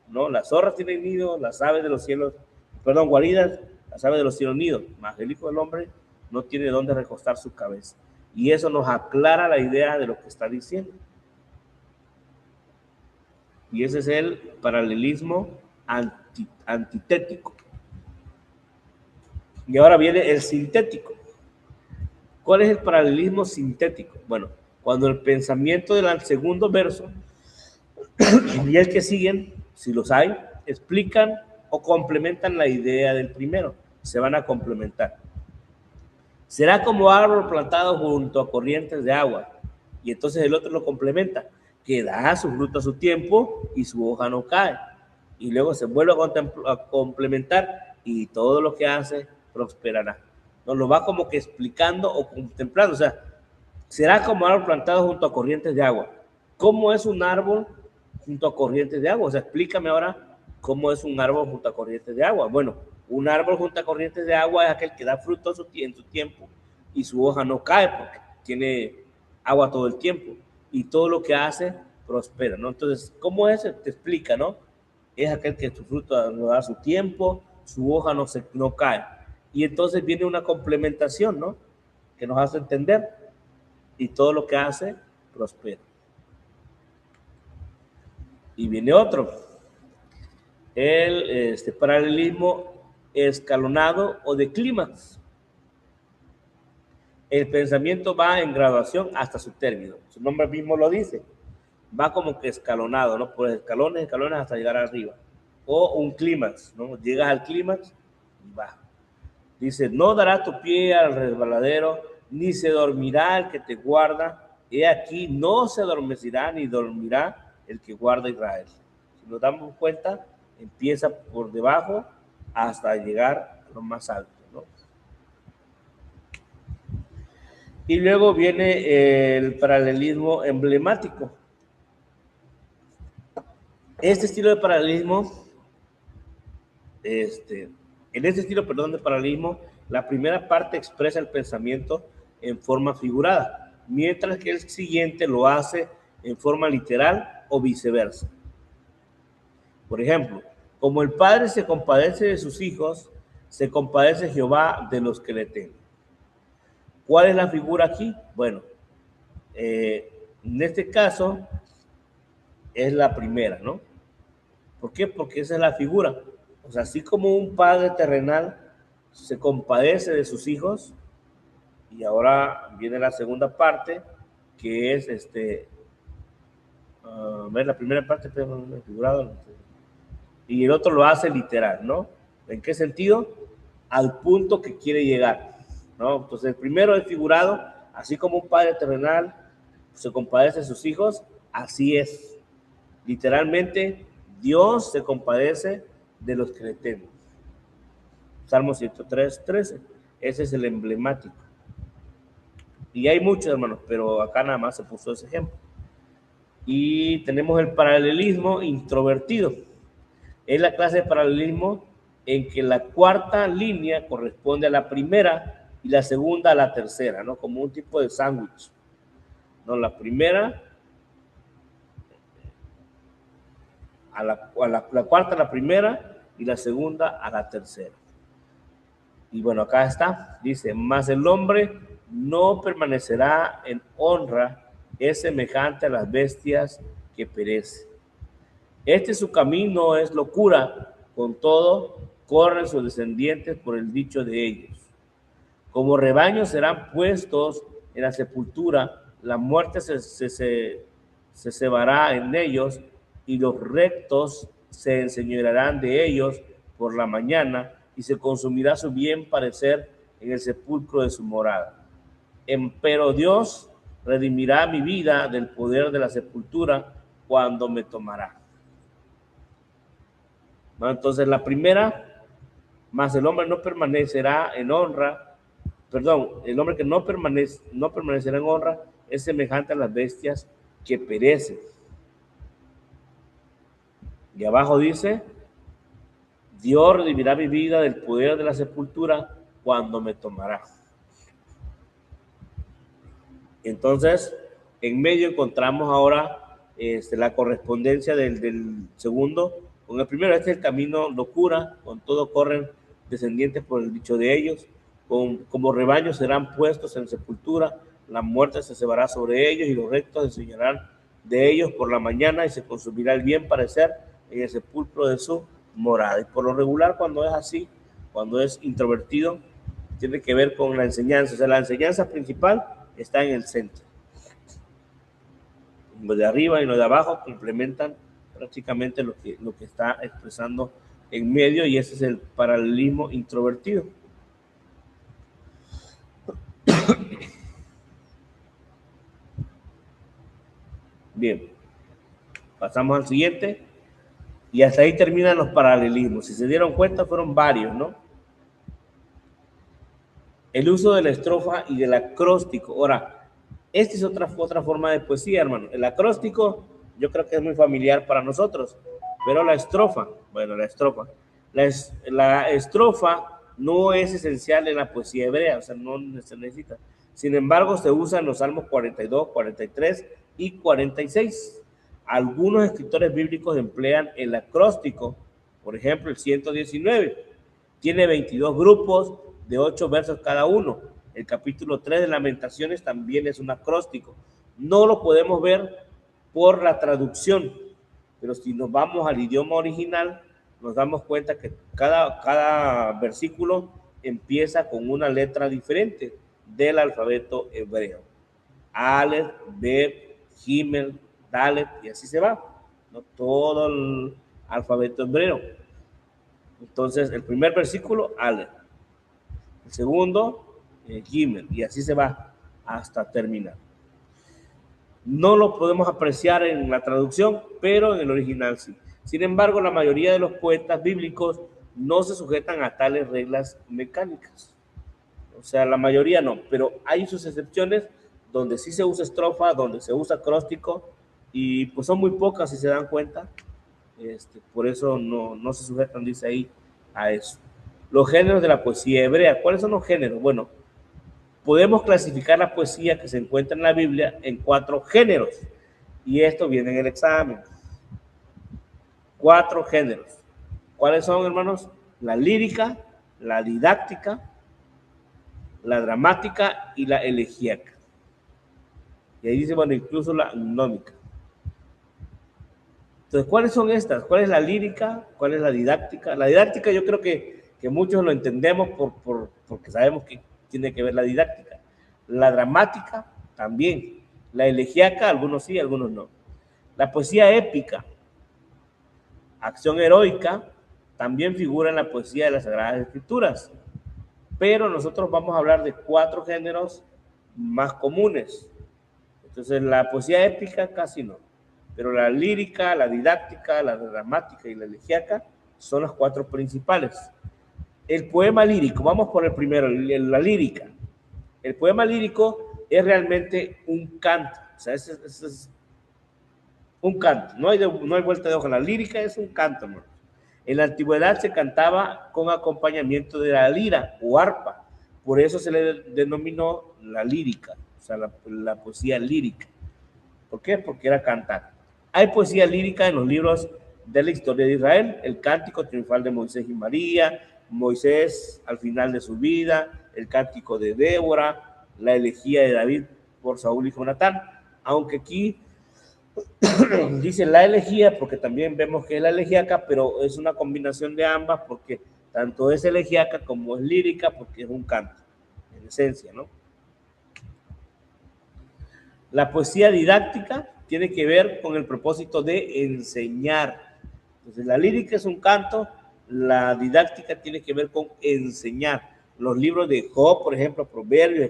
¿no? Las zorras tienen nido, las aves de los cielos, perdón, guaridas, las aves de los cielos nido, mas el Hijo del Hombre no tiene dónde recostar su cabeza. Y eso nos aclara la idea de lo que está diciendo. Y ese es el paralelismo antitético. Y ahora viene el sintético. ¿Cuál es el paralelismo sintético? Bueno, cuando el pensamiento del segundo verso y el que siguen, si los hay, explican o complementan la idea del primero. Se van a complementar. Será como árbol plantado junto a corrientes de agua. Y entonces el otro lo complementa, que da su fruto a su tiempo y su hoja no cae. Y luego se vuelve a complementar y todo lo que hace prosperará. Nos lo va como que explicando o contemplando. O sea, será como árbol plantado junto a corrientes de agua. ¿Cómo es un árbol junto a corrientes de agua? O sea, explícame ahora cómo es un árbol junto a corrientes de agua. Bueno, un árbol junto a corrientes de agua es aquel que da fruto en su tiempo y su hoja no cae porque tiene agua todo el tiempo y todo lo que hace prospera, ¿no? Entonces, ¿cómo es? Te explica, ¿no? Es aquel que su fruto no da su tiempo, su hoja no cae. Y entonces viene una complementación, ¿no? Que nos hace entender y todo lo que hace prospera. Y viene otro, el paralelismo escalonado o de clímax. El pensamiento va en graduación hasta su término. Su nombre mismo lo dice. Va como que escalonado, ¿no? Por escalones, escalones hasta llegar arriba. O un clímax, ¿no? Llegas al clímax y va. Dice, no dará tu pie al resbaladero, ni se dormirá el que te guarda. He aquí, no se adormecerá ni dormirá el que guarda Israel. Si nos damos cuenta, empieza por debajo hasta llegar a lo más alto, ¿no? Y luego viene el paralelismo emblemático. Este estilo de paralelismo, en este estilo, de paralelismo, la primera parte expresa el pensamiento en forma figurada, mientras que el siguiente lo hace en forma literal o viceversa. Por ejemplo, como el Padre se compadece de sus hijos, se compadece Jehová de los que le temen. ¿Cuál es la figura aquí? Bueno, en este caso es la primera, ¿no? ¿Por qué? Porque esa es la figura. O sea, así como un padre terrenal se compadece de sus hijos, y ahora viene la segunda parte, que es la primera parte figurado, y el otro lo hace literal, ¿no? ¿En qué sentido? Al punto que quiere llegar, ¿no? Entonces el primero es figurado, así como un padre terrenal se compadece de sus hijos, así es. Literalmente, Dios se compadece de los que le temen. Salmo 103:13. Ese es el emblemático. Y hay muchos, hermanos, pero acá nada más se puso ese ejemplo. Y tenemos el paralelismo introvertido. Es la clase de paralelismo en que la cuarta línea corresponde a la primera y la segunda a la tercera, ¿no? Como un tipo de sándwich. ¿No? La primera la cuarta a la primera y la segunda a la tercera. Y bueno, acá está, dice, mas el hombre no permanecerá en honra, es semejante a las bestias que perecen. Su camino es locura, con todo corren sus descendientes por el dicho de ellos. Como rebaños serán puestos en la sepultura, la muerte se cebará en ellos, y los rectos se enseñorearán de ellos por la mañana, y se consumirá su bien parecer en el sepulcro de su morada. Empero Dios redimirá mi vida del poder de la sepultura cuando me tomará. Bueno, entonces la primera, mas el hombre no permanecerá en honra, el hombre que no permanecerá en honra es semejante a las bestias que perecen. Y abajo dice, Dios redimirá mi vida del poder de la sepultura cuando me tomará. Entonces, en medio encontramos ahora la correspondencia del segundo con el primero. Este es el camino locura, con todo corren descendientes por el dicho de ellos, como rebaños serán puestos en sepultura, la muerte se cebará sobre ellos y los rectos enseñarán de ellos por la mañana y se consumirá el bien parecer en el sepulcro de su morada. Y por lo regular, cuando es así, cuando es introvertido, tiene que ver con la enseñanza. O sea, la enseñanza principal está en el centro. Lo de arriba y lo de abajo complementan prácticamente lo que está expresando en medio, y ese es el paralelismo introvertido. Bien, pasamos al siguiente y hasta ahí terminan los paralelismos. Si se dieron cuenta, fueron varios, ¿no? El uso de la estrofa y del acróstico. Ahora, esta es otra forma de poesía, hermano. El acróstico yo creo que es muy familiar para nosotros, pero la estrofa no es esencial en la poesía hebrea, o sea, no se necesita. Sin embargo, se usa en los Salmos 42, 43 y 46. Algunos escritores bíblicos emplean el acróstico, por ejemplo, el 119. Tiene 22 grupos de 8 versos cada uno. El capítulo 3 de Lamentaciones también es un acróstico. No lo podemos ver por la traducción, pero si nos vamos al idioma original, nos damos cuenta que cada versículo empieza con una letra diferente del alfabeto hebreo. Aleph, Bet, Gimel, Dalet, y así se va, ¿no? Todo el alfabeto hebreo. Entonces, el primer versículo, Aleph. El segundo, Gimel, y así se va hasta terminar. No lo podemos apreciar en la traducción, pero en el original sí. Sin embargo, la mayoría de los poetas bíblicos no se sujetan a tales reglas mecánicas. O sea, la mayoría no, pero hay sus excepciones donde sí se usa estrofa, donde se usa acróstico, y pues son muy pocas si se dan cuenta. Por eso no se sujetan, dice ahí, a eso. Los géneros de la poesía hebrea. ¿Cuáles son los géneros? Bueno, podemos clasificar la poesía que se encuentra en la Biblia en 4 géneros, y esto viene en el examen. 4 géneros. ¿Cuáles son, hermanos? La lírica, la didáctica, la dramática y la elegíaca. Y ahí dice, bueno, incluso la gnómica. Entonces, ¿cuáles son estas? ¿Cuál es la lírica? ¿Cuál es la didáctica? La didáctica yo creo que muchos lo entendemos porque sabemos que tiene que ver la didáctica. La dramática también. La elegíaca, algunos sí, algunos no. La poesía épica, acción heroica, también figura en la poesía de las Sagradas Escrituras. Pero nosotros vamos a hablar de 4 géneros más comunes. Entonces, la poesía épica casi no. Pero la lírica, la didáctica, la dramática y la elegíaca son las 4 principales. El poema lírico, vamos por el primero, la lírica. El poema lírico es realmente un canto. O sea, es un canto. No hay vuelta de hoja. La lírica es un canto, hermano. En la antigüedad se cantaba con acompañamiento de la lira o arpa. Por eso se le denominó la lírica, o sea, la poesía lírica. ¿Por qué? Porque era cantar. Hay poesía lírica en los libros de la historia de Israel, el cántico triunfal de Moisés y María, Moisés al final de su vida, el cántico de Débora, la elegía de David por Saúl y Jonatán, aunque aquí dice la elegía porque también vemos que es la elegíaca, pero es una combinación de ambas porque tanto es elegíaca como es lírica porque es un canto, en esencia, ¿no? La poesía didáctica tiene que ver con el propósito de enseñar. Entonces, la lírica es un canto, la didáctica tiene que ver con enseñar. Los libros de Job, por ejemplo, Proverbios,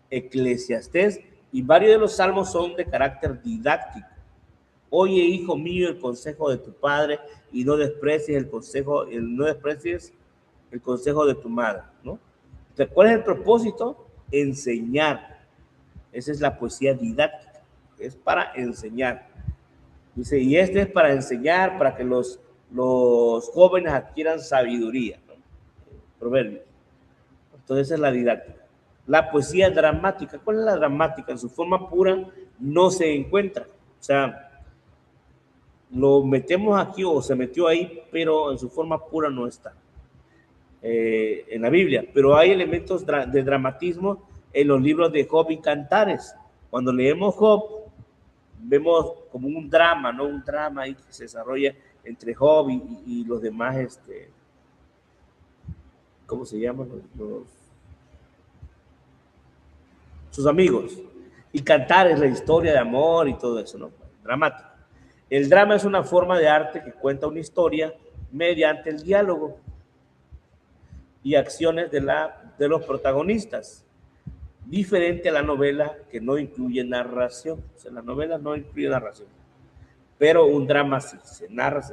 Eclesiastés y varios de los salmos son de carácter didáctico. Oye, hijo mío, el consejo de tu padre y no desprecies el consejo de tu madre, ¿no? Entonces, ¿cuál es el propósito? Enseñar. Esa es la poesía didáctica, es para enseñar. Dice, y este es para enseñar, para que los jóvenes adquieran sabiduría, ¿no? Proverbios. Entonces, esa es la didáctica. La poesía dramática, ¿cuál es la dramática? En su forma pura no se encuentra. O sea, lo metemos aquí o se metió ahí, pero en su forma pura no está en la Biblia. Pero hay elementos de dramatismo en los libros de Job y Cantares. Cuando leemos Job, vemos como un drama, ¿no? Un drama ahí que se desarrolla entre Job y los demás, ¿cómo se llaman? Sus amigos. Y Cantares, la historia de amor y todo eso, ¿no? Dramático. El drama es una forma de arte que cuenta una historia mediante el diálogo y acciones de los protagonistas, diferente a la novela que no incluye narración. O sea, la novela no incluye narración, pero un drama sí, se narra.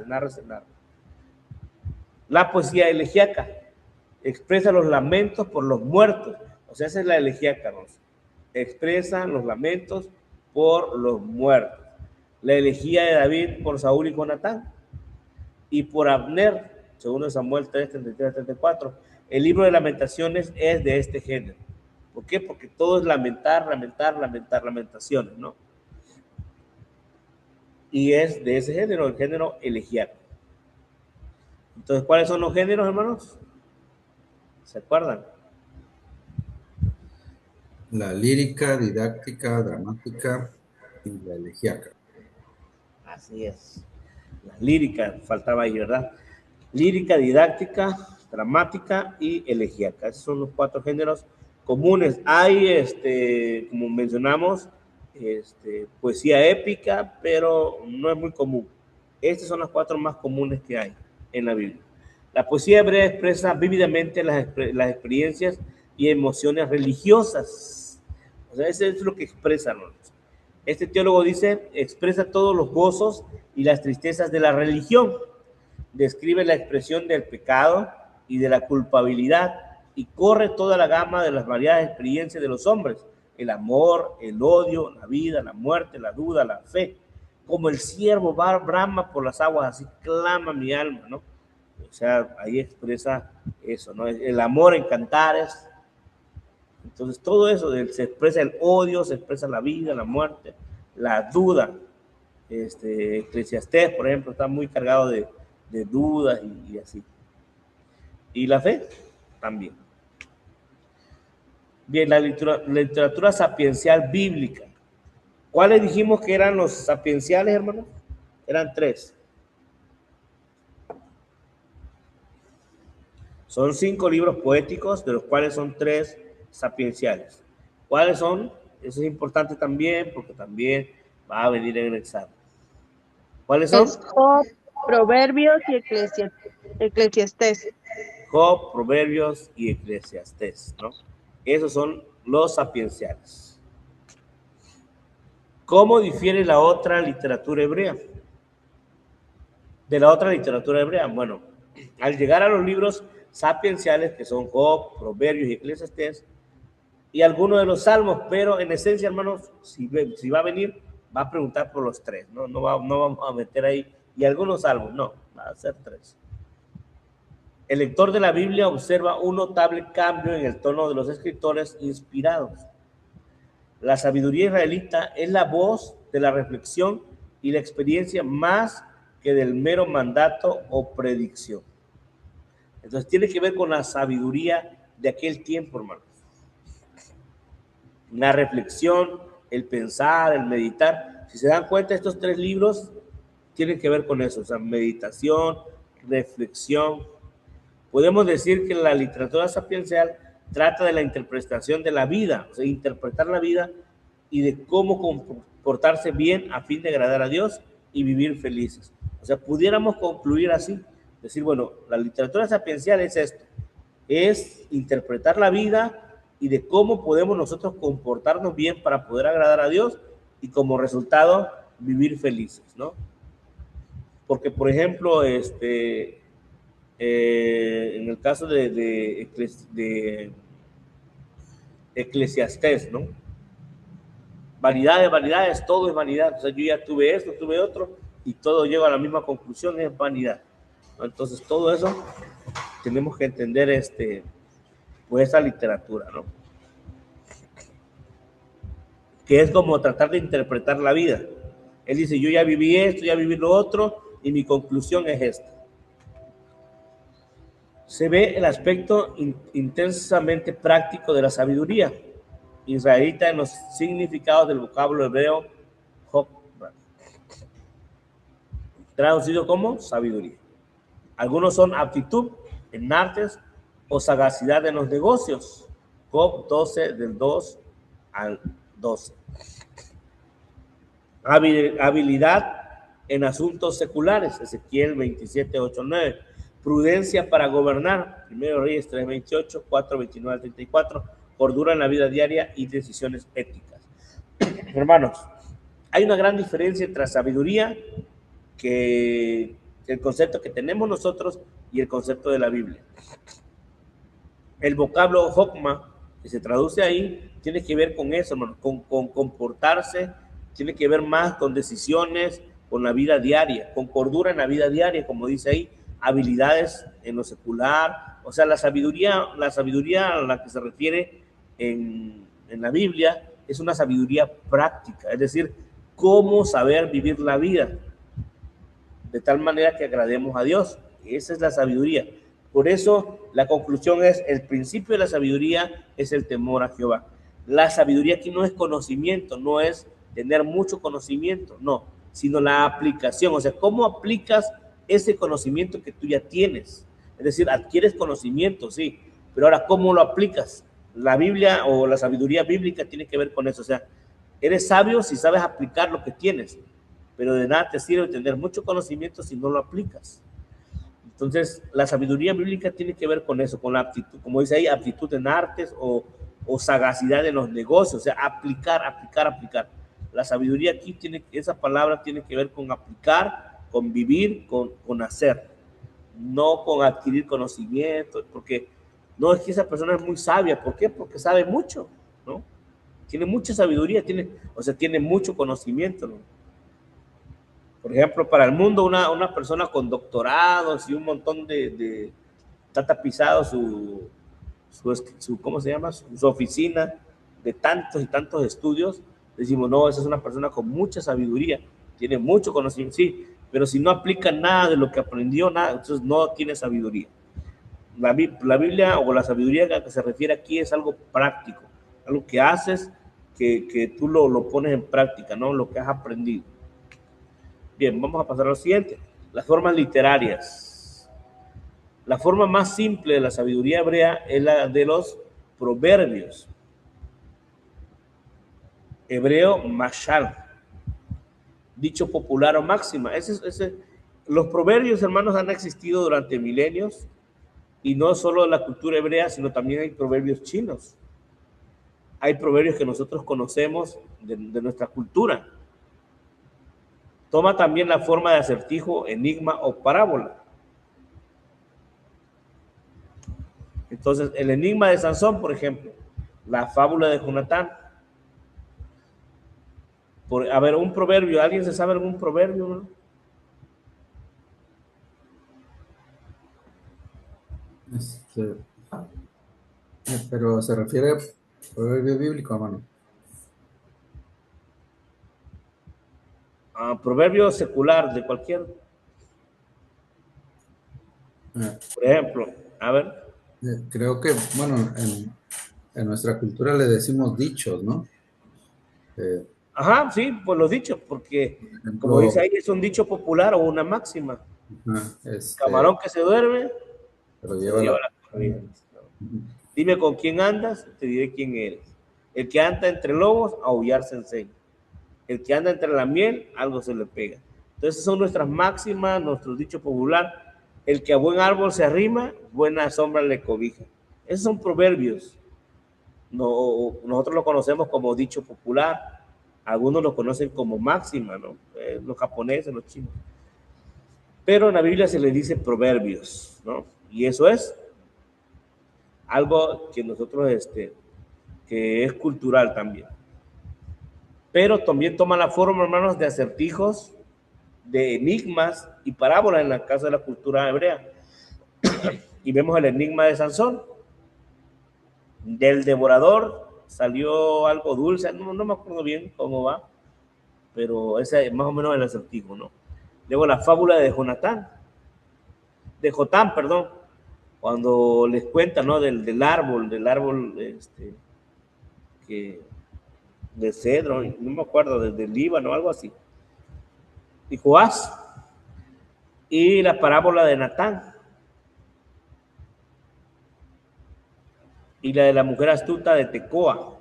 La poesía elegíaca expresa los lamentos por los muertos. O sea, esa es la elegíaca, ¿no? Expresa los lamentos por los muertos. La elegía de David por Saúl y Jonatán, y por Abner, según Samuel 3, 33, 34. El libro de Lamentaciones es de este género. ¿Por qué? Porque todo es lamentar, lamentaciones, ¿no? Y es de ese género, el género elegíaco. Entonces, ¿cuáles son los géneros, hermanos? ¿Se acuerdan? La lírica, didáctica, dramática y la elegíaca. Así es. La lírica, faltaba ahí, ¿verdad? Lírica, didáctica, dramática y elegíaca. Esos son los 4 géneros comunes. Hay, como mencionamos, poesía épica, pero no es muy común. Estas son las 4 más comunes que hay en la Biblia. La poesía hebrea expresa vívidamente las experiencias y emociones religiosas. O sea, eso es lo que expresa, ¿no? Este teólogo dice, expresa todos los gozos y las tristezas de la religión. Describe la expresión del pecado y de la culpabilidad y corre toda la gama de las variadas experiencias de los hombres: el amor, el odio, la vida, la muerte, la duda, la fe. Como el ciervo brama por las aguas, así clama mi alma, ¿no? O sea, ahí expresa eso, ¿no? El amor en Cantares. Entonces, todo eso, se expresa el odio, se expresa la vida, la muerte, la duda. Eclesiastés, por ejemplo, está muy cargado de dudas y así. Y la fe también. Bien, la literatura sapiencial bíblica. ¿Cuáles dijimos que eran los sapienciales, hermanos? Eran 3. Son 5 libros poéticos, de los cuales son 3 sapienciales. ¿Cuáles son? Eso es importante también, porque también va a venir en el examen. ¿Cuáles son? Es Job, Proverbios y Eclesiastés. Job, Proverbios y Eclesiastés, ¿no? Esos son los sapienciales. ¿Cómo difiere la otra literatura hebrea de la otra literatura hebrea? Bueno, al llegar a los libros sapienciales, que son Job, Proverbios y Eclesiastés, y algunos de los salmos, pero en esencia, hermanos, si va a venir, va a preguntar por los 3, ¿no? No vamos a meter ahí, y algunos salmos, no, va a ser 3. El lector de la Biblia observa un notable cambio en el tono de los escritores inspirados. La sabiduría israelita es la voz de la reflexión y la experiencia más que del mero mandato o predicción. Entonces tiene que ver con la sabiduría de aquel tiempo, hermanos. La reflexión, el pensar, el meditar. Si se dan cuenta, estos 3 libros tienen que ver con eso, o sea, meditación, reflexión. Podemos decir que la literatura sapiencial trata de la interpretación de la vida, o sea, interpretar la vida y de cómo comportarse bien a fin de agradar a Dios y vivir felices. O sea, pudiéramos concluir así, decir, bueno, la literatura sapiencial es esto, es interpretar la vida y de cómo podemos nosotros comportarnos bien para poder agradar a Dios y como resultado vivir felices, ¿no? Porque, por ejemplo, en el caso de Eclesiastés, ¿no? Vanidades, vanidades, todo es vanidad. O sea, yo ya tuve esto, tuve otro, y todo lleva a la misma conclusión, es vanidad, ¿no? Entonces, todo eso tenemos que entender pues esa literatura, ¿no? Que es como tratar de interpretar la vida. Él dice, yo ya viví esto, ya viví lo otro, y mi conclusión es esta. Se ve el aspecto intensamente práctico de la sabiduría israelita en los significados del vocablo hebreo Chokmah, traducido como sabiduría. Algunos son aptitud en artes o sagacidad en los negocios. Job 12, del 2 al 12. Habilidad en asuntos seculares, Ezequiel 27, 8, 9. Prudencia para gobernar, 1 Reyes 3, 28, 4, 29 al 34. Cordura en la vida diaria y decisiones éticas. Hermanos, hay una gran diferencia entre la sabiduría, que el concepto que tenemos nosotros, y el concepto de la Biblia. El vocablo Chokmah, que se traduce ahí, tiene que ver con eso, hermano, con comportarse, tiene que ver más con decisiones, con la vida diaria, con cordura en la vida diaria, como dice ahí, habilidades en lo secular. O sea, la sabiduría a la que se refiere en la Biblia es una sabiduría práctica, es decir, cómo saber vivir la vida de tal manera que agrademos a Dios. Esa es la sabiduría. Por eso la conclusión es, el principio de la sabiduría es el temor a Jehová. La sabiduría aquí no es conocimiento, no es tener mucho conocimiento, no, sino la aplicación. O sea, ¿cómo aplicas ese conocimiento que tú ya tienes? Es decir, adquieres conocimiento, sí, pero ahora, ¿cómo lo aplicas? La Biblia o la sabiduría bíblica tiene que ver con eso. O sea, eres sabio si sabes aplicar lo que tienes, pero de nada te sirve tener mucho conocimiento si no lo aplicas. Entonces, la sabiduría bíblica tiene que ver con eso, con la aptitud, como dice ahí, aptitud en artes o sagacidad en los negocios. O sea, aplicar. La sabiduría aquí esa palabra tiene que ver con aplicar, con vivir, con hacer, no con adquirir conocimiento, porque no es que esa persona es muy sabia. ¿Por qué? Porque sabe mucho, ¿no? Tiene mucha sabiduría, tiene mucho conocimiento, ¿no? Por ejemplo, para el mundo, una persona con doctorados y un montón está tapizado su ¿cómo se llama? Su oficina de tantos y tantos estudios. Decimos, no, esa es una persona con mucha sabiduría, tiene mucho conocimiento, sí, pero si no aplica nada de lo que aprendió, nada, entonces no tiene sabiduría. La Biblia o la sabiduría a la que se refiere aquí es algo práctico, algo que haces, que tú lo pones en práctica, ¿no? Lo que has aprendido. Bien, vamos a pasar a lo siguiente. Las formas literarias. La forma más simple de la sabiduría hebrea es la de los proverbios. Hebreo, mashal. Dicho popular o máxima. Los proverbios, hermanos, han existido durante milenios, y no solo de la cultura hebrea, sino también hay proverbios chinos. Hay proverbios que nosotros conocemos de nuestra cultura. Toma también la forma de acertijo, enigma o parábola. Entonces, el enigma de Sansón, por ejemplo, la fábula de Jonatán. A ver, un proverbio, ¿alguien se sabe algún proverbio, no? Pero se refiere a proverbio bíblico, hermano. Proverbio secular de cualquier. Por ejemplo, a ver. Creo que, bueno, en nuestra cultura le decimos dichos, ¿no? Ajá, sí, pues los dichos, porque ejemplo, como dice ahí, es un dicho popular o una máxima. Camarón que se duerme, pero lleva la corriente. Dime con quién andas, te diré quién eres. El que anda entre lobos, aullar se enseña. El que anda entre la miel, algo se le pega. Entonces son nuestras máximas, nuestro dicho popular. El que a buen árbol se arrima, buena sombra le cobija. Esos son proverbios. Nosotros lo conocemos como dicho popular. Algunos lo conocen como máxima, ¿no? Los japoneses, los chinos. Pero en la Biblia se le dice proverbios, ¿no? Y eso es algo que nosotros que es cultural también. Pero también toma la forma, hermanos, de acertijos, de enigmas y parábolas en la casa de la cultura hebrea. Y vemos el enigma de Sansón. Del devorador salió algo dulce, no me acuerdo bien cómo va, pero ese es más o menos el acertijo, ¿no? Luego la fábula de Jotán, perdón, cuando les cuenta, ¿no? Del árbol, que de cedro, no me acuerdo, del Líbano, algo así. Y Joás, y la parábola de Natán, y la de la mujer astuta de Tecoa.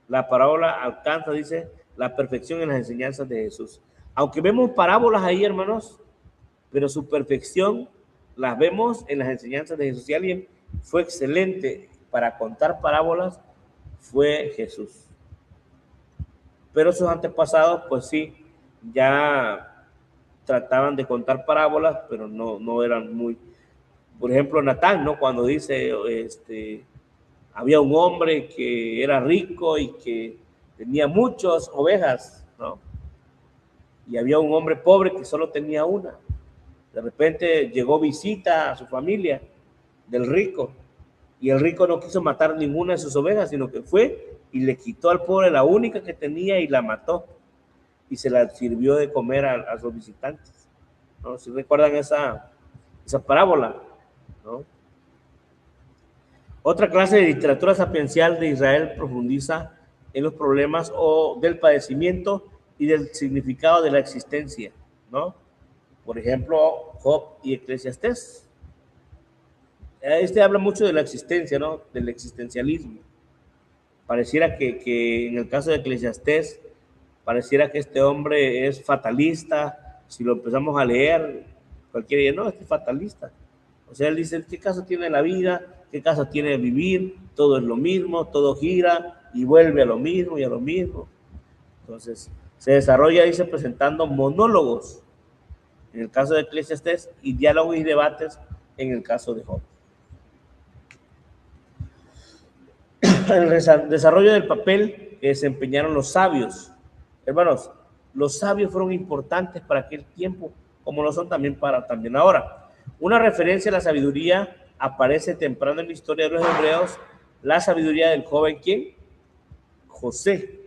La parábola alcanza, dice, la perfección en las enseñanzas de Jesús. Aunque vemos parábolas ahí, hermanos, pero su perfección las vemos en las enseñanzas de Jesús. Si alguien fue excelente para contar parábolas, fue Jesús. Pero sus antepasados, pues sí, ya trataban de contar parábolas, pero no eran muy... Por ejemplo, Natán, ¿no? Cuando dice, había un hombre que era rico y que tenía muchas ovejas, ¿no? Y había un hombre pobre que solo tenía una. De repente llegó visita a su familia del rico, y el rico no quiso matar ninguna de sus ovejas, sino que fue y le quitó al pobre la única que tenía y la mató, y se la sirvió de comer a sus visitantes, ¿no? ¿Si recuerdan esa parábola, ¿no? Otra clase de literatura sapiencial de Israel profundiza en los problemas del padecimiento y del significado de la existencia, ¿no? Por ejemplo, Job y Eclesiastés. Habla mucho de la existencia, ¿no? Del existencialismo. Pareciera que en el caso de Eclesiastés, pareciera que este hombre es fatalista. Si lo empezamos a leer, cualquiera dice, no, este es fatalista. O sea, él dice, ¿qué caso tiene la vida? ¿Qué caso tiene vivir? Todo es lo mismo, todo gira y vuelve a lo mismo y a lo mismo. Entonces, se desarrolla, dice, presentando monólogos en el caso de Eclesiastés y diálogos y debates en el caso de Job. El desarrollo del papel que desempeñaron los sabios. Hermanos, los sabios fueron importantes para aquel tiempo, como lo son también ahora. Una referencia a la sabiduría aparece temprano en la historia de los hebreos, la sabiduría del joven, ¿quién? José,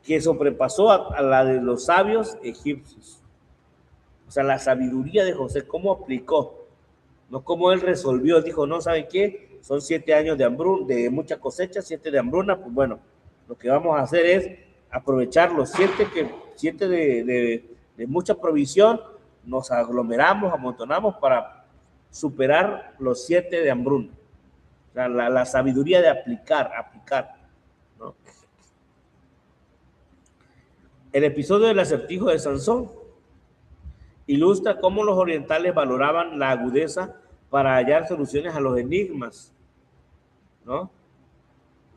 que sobrepasó a la de los sabios egipcios. O sea, la sabiduría de José, ¿cómo aplicó? No cómo él resolvió. Él dijo, no, ¿saben qué? Son 7 años de hambruna, de mucha cosecha, 7 de hambruna, pues bueno, lo que vamos a hacer es aprovechar los 7 de mucha provisión, nos aglomeramos, amontonamos para superar los 7 de hambruna. O sea, la sabiduría de aplicar, ¿no? El episodio del acertijo de Sansón ilustra cómo los orientales valoraban la agudeza para hallar soluciones a los enigmas, ¿no?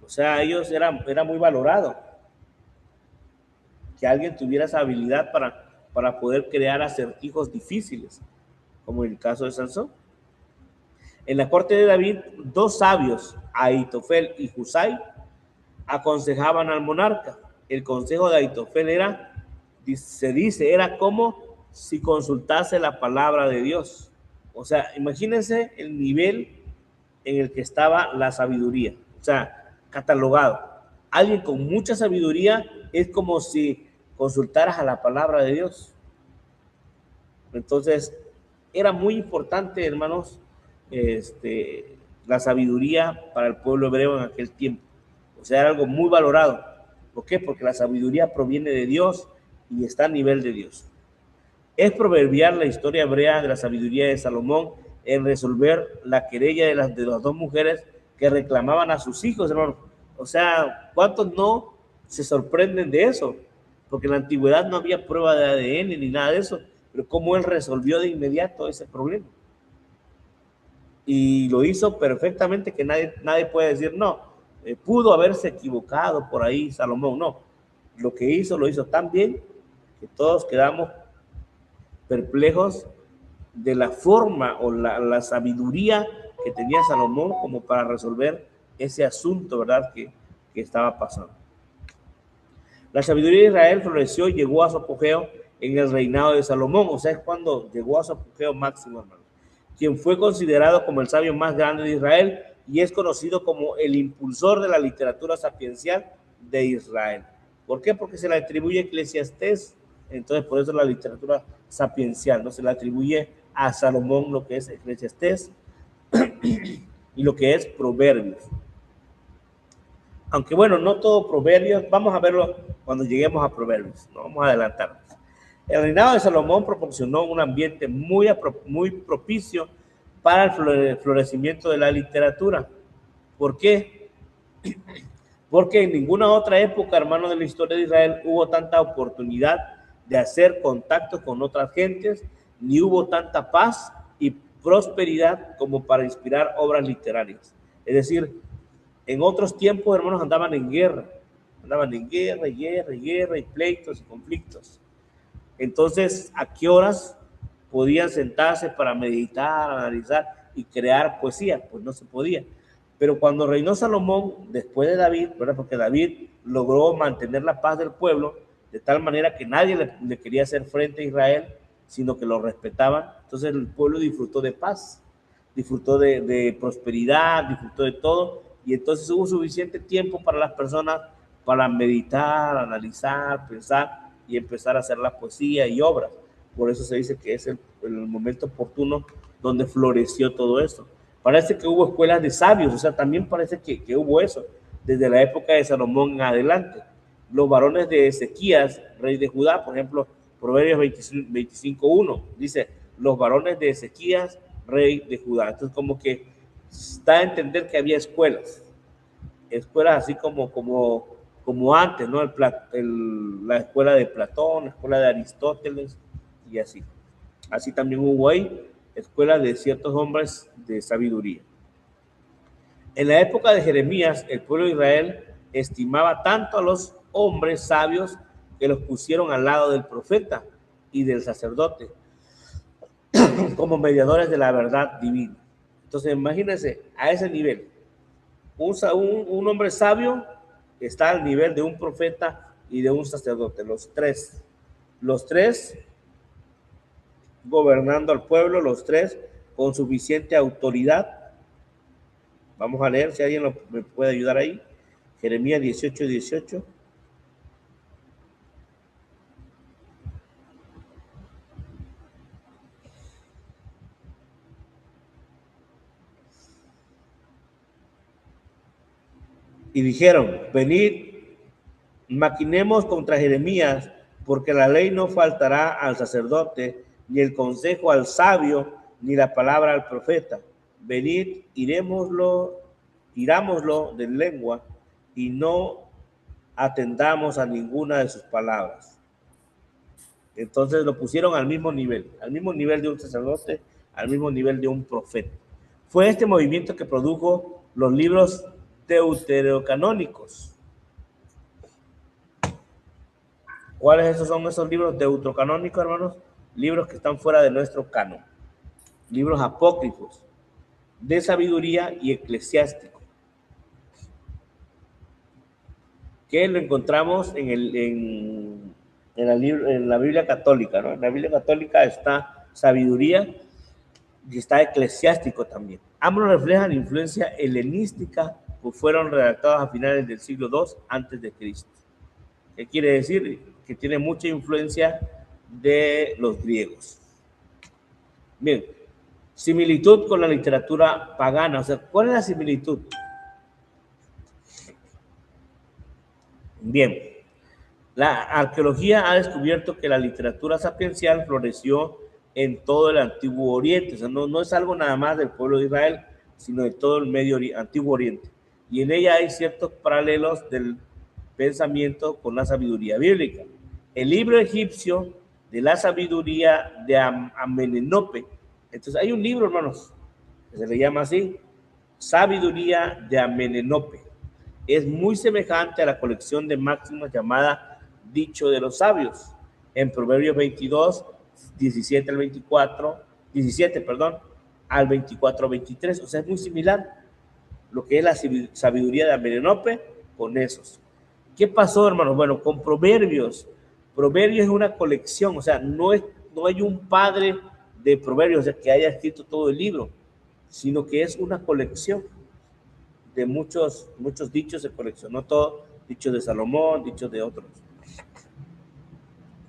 O sea, ellos era muy valorado que alguien tuviera esa habilidad para poder crear acertijos difíciles, como en el caso de Sansón. En la corte de David, 2 sabios, Ahitofel y Husai, aconsejaban al monarca. El consejo de Ahitofel era como si consultase la palabra de Dios. O sea, imagínense el nivel en el que estaba la sabiduría. O sea, catalogado. Alguien con mucha sabiduría es como si consultaras a la palabra de Dios. Entonces, era muy importante, hermanos, la sabiduría para el pueblo hebreo en aquel tiempo. O sea, era algo muy valorado. ¿Por qué? Porque la sabiduría proviene de Dios y está a nivel de Dios. Es proverbial la historia hebrea de la sabiduría de Salomón en resolver la querella de las 2 mujeres que reclamaban a sus hijos, hermano. O sea, ¿cuántos no se sorprenden de eso? Porque en la antigüedad no había prueba de ADN ni nada de eso, pero cómo él resolvió de inmediato ese problema. Y lo hizo perfectamente, que nadie puede decir, no, pudo haberse equivocado por ahí Salomón. No, lo que hizo, lo hizo tan bien que todos quedamos perplejos de la forma o la sabiduría que tenía Salomón como para resolver ese asunto, ¿verdad? Que que estaba pasando. La sabiduría de Israel floreció y llegó a su apogeo en el reinado de Salomón, o sea, es cuando llegó a su apogeo máximo, hermano, quien fue considerado como el sabio más grande de Israel y es conocido como el impulsor de la literatura sapiencial de Israel. ¿Por qué? Porque se le atribuye a Eclesiastés, entonces por eso la literatura sapiencial, ¿no? Se le atribuye a Salomón lo que es Eclesiastés y lo que es Proverbios. Aunque bueno, no todo Proverbios, vamos a verlo cuando lleguemos a Proverbios, no vamos a adelantarnos. El reinado de Salomón proporcionó un ambiente muy propicio para el florecimiento de la literatura. ¿Por qué? Porque en ninguna otra época, hermano, de la historia de Israel hubo tanta oportunidad de hacer contacto con otras gentes, ni hubo tanta paz y prosperidad como para inspirar obras literarias. Es decir, en otros tiempos, hermanos, andaban en guerra y pleitos y conflictos. Entonces, ¿a qué horas podían sentarse para meditar, analizar y crear poesía? Pues no se podía. Pero cuando reinó Salomón, después de David, ¿verdad? Porque David logró mantener la paz del pueblo, de tal manera que nadie le quería hacer frente a Israel, sino que lo respetaban. Entonces el pueblo disfrutó de paz, disfrutó de prosperidad, disfrutó de todo, y entonces hubo suficiente tiempo para las personas para meditar, analizar, pensar y empezar a hacer la poesía y obras. Por eso se dice que es el momento oportuno donde floreció todo eso. Parece que hubo escuelas de sabios, o sea, también parece que hubo eso, desde la época de Salomón en adelante. Los varones de Ezequías, rey de Judá, por ejemplo, Proverbios 25:1, dice, los varones de Ezequías, rey de Judá. Entonces, como que da a entender que había escuelas así como antes, ¿no? La escuela de Platón, la escuela de Aristóteles y así. Así también hubo ahí escuela de ciertos hombres de sabiduría. En la época de Jeremías, el pueblo de Israel estimaba tanto a los hombres sabios que los pusieron al lado del profeta y del sacerdote como mediadores de la verdad divina. Entonces, imagínense a ese nivel. Un hombre sabio está al nivel de un profeta y de un sacerdote, los tres gobernando al pueblo, los tres con suficiente autoridad. Vamos a leer si alguien me puede ayudar ahí. Jeremías 18:18. Y dijeron, venid, maquinemos contra Jeremías, porque la ley no faltará al sacerdote, ni el consejo al sabio, ni la palabra al profeta. Venid, irámoslo de lengua, y no atendamos a ninguna de sus palabras. Entonces lo pusieron al mismo nivel de un sacerdote, al mismo nivel de un profeta. Fue este movimiento que produjo los libros deuterocanónicos. ¿Cuáles son esos libros deuterocanónicos, hermanos? Libros que están fuera de nuestro canon. Libros apócrifos, de sabiduría y eclesiástico. Que lo encontramos en la Biblia católica, ¿no? En la Biblia católica está sabiduría y está eclesiástico también. Ambos reflejan influencia helenística, pues fueron redactados a finales del siglo II antes de Cristo. ¿Qué quiere decir? Que tiene mucha influencia de los griegos. Bien, similitud con la literatura pagana. O sea, ¿cuál es la similitud? Bien, la arqueología ha descubierto que la literatura sapiencial floreció en todo el Antiguo Oriente. O sea, no es algo nada más del pueblo de Israel, sino de todo el Antiguo Oriente. Y en ella hay ciertos paralelos del pensamiento con la sabiduría bíblica. El libro egipcio de la sabiduría de Amenenope. Entonces hay un libro, hermanos, que se le llama así, Sabiduría de Amenenope. Es muy semejante a la colección de máximas llamada Dicho de los Sabios, en Proverbios 22, 17 al 24-23. O sea, es muy similar lo que es la sabiduría de Amenenope con esos. ¿Qué pasó, hermanos? Bueno, con Proverbios. Proverbios es una colección, o sea, no hay un padre de Proverbios, o sea, que haya escrito todo el libro, sino que es una colección de muchos dichos. Se coleccionó todo, dichos de Salomón, dichos de otros.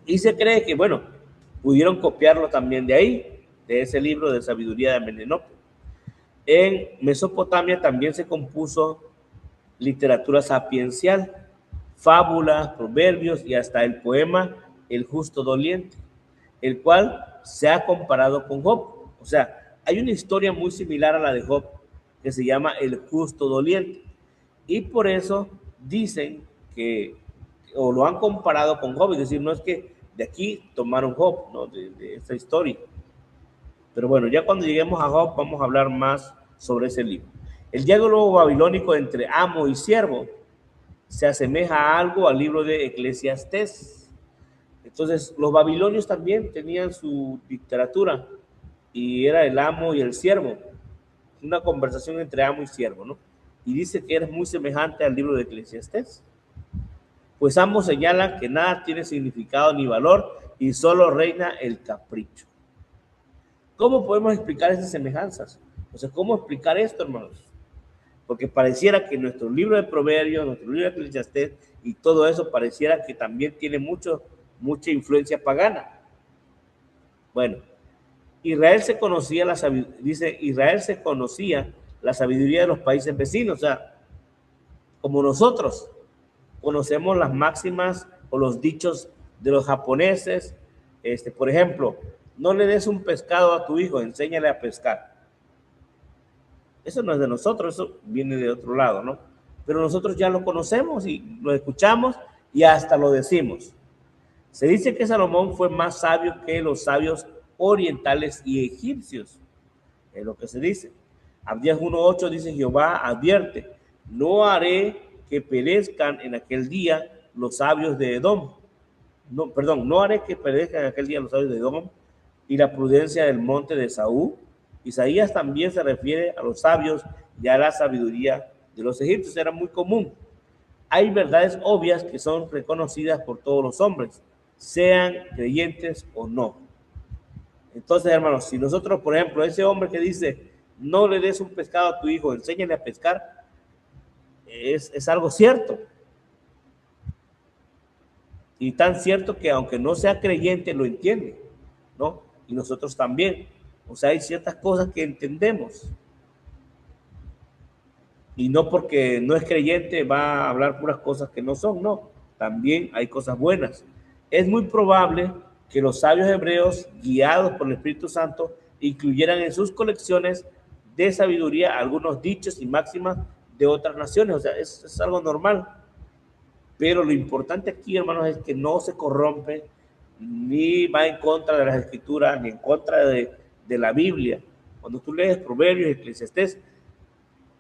Y se cree que, bueno, pudieron copiarlo también de ahí, de ese libro de sabiduría de Amenemhotep. En Mesopotamia también se compuso literatura sapiencial, fábulas, proverbios y hasta el poema El justo doliente, el cual se ha comparado con Job. O sea, hay una historia muy similar a la de Job que se llama El justo doliente. Y por eso dicen que, o lo han comparado con Job, es decir, no es que de aquí tomaron Job, ¿no? de esta historia. Pero bueno, ya cuando lleguemos a Job vamos a hablar más sobre ese libro. El diálogo babilónico entre amo y siervo se asemeja a algo al libro de Eclesiastés. Entonces, los babilonios también tenían su literatura y era el amo y el siervo, una conversación entre amo y siervo, ¿no? Y dice que era muy semejante al libro de Eclesiastés. Pues ambos señalan que nada tiene significado ni valor y solo reina el capricho. ¿Cómo podemos explicar esas semejanzas? O sea, ¿cómo explicar esto, hermanos? Porque pareciera que nuestro libro de Proverbios, nuestro libro de Eclesiastés y todo eso pareciera que también tiene mucha influencia pagana. Bueno, Israel se conocía la sabiduría de los países vecinos, o sea, como nosotros conocemos las máximas o los dichos de los japoneses. Por ejemplo, no le des un pescado a tu hijo, enséñale a pescar. Eso no es de nosotros, eso viene de otro lado, ¿no? Pero nosotros ya lo conocemos y lo escuchamos y hasta lo decimos. Se dice que Salomón fue más sabio que los sabios orientales y egipcios. Es lo que se dice. Abdías 1:8 dice: Jehová advierte, no haré que perezcan en aquel día los sabios de Edom. No haré que perezcan en aquel día los sabios de Edom y la prudencia del monte de Saúl. Isaías también se refiere a los sabios y a la sabiduría de los egipcios. Era muy común. Hay verdades obvias que son reconocidas por todos los hombres, sean creyentes o no. Entonces, hermanos, si nosotros, por ejemplo, ese hombre que dice, no le des un pescado a tu hijo, enséñale a pescar, es algo cierto. Y tan cierto que aunque no sea creyente, lo entiende, ¿no? Y nosotros también. O sea, hay ciertas cosas que entendemos. Y no porque no es creyente va a hablar puras cosas que no son, no. También hay cosas buenas. Es muy probable que los sabios hebreos, guiados por el Espíritu Santo, incluyeran en sus colecciones de sabiduría algunos dichos y máximas de otras naciones. O sea, es algo normal. Pero lo importante aquí, hermanos, es que no se corrompe, ni va en contra de las Escrituras, ni en contra de la Biblia. Cuando tú lees Proverbios y Eclesiastés,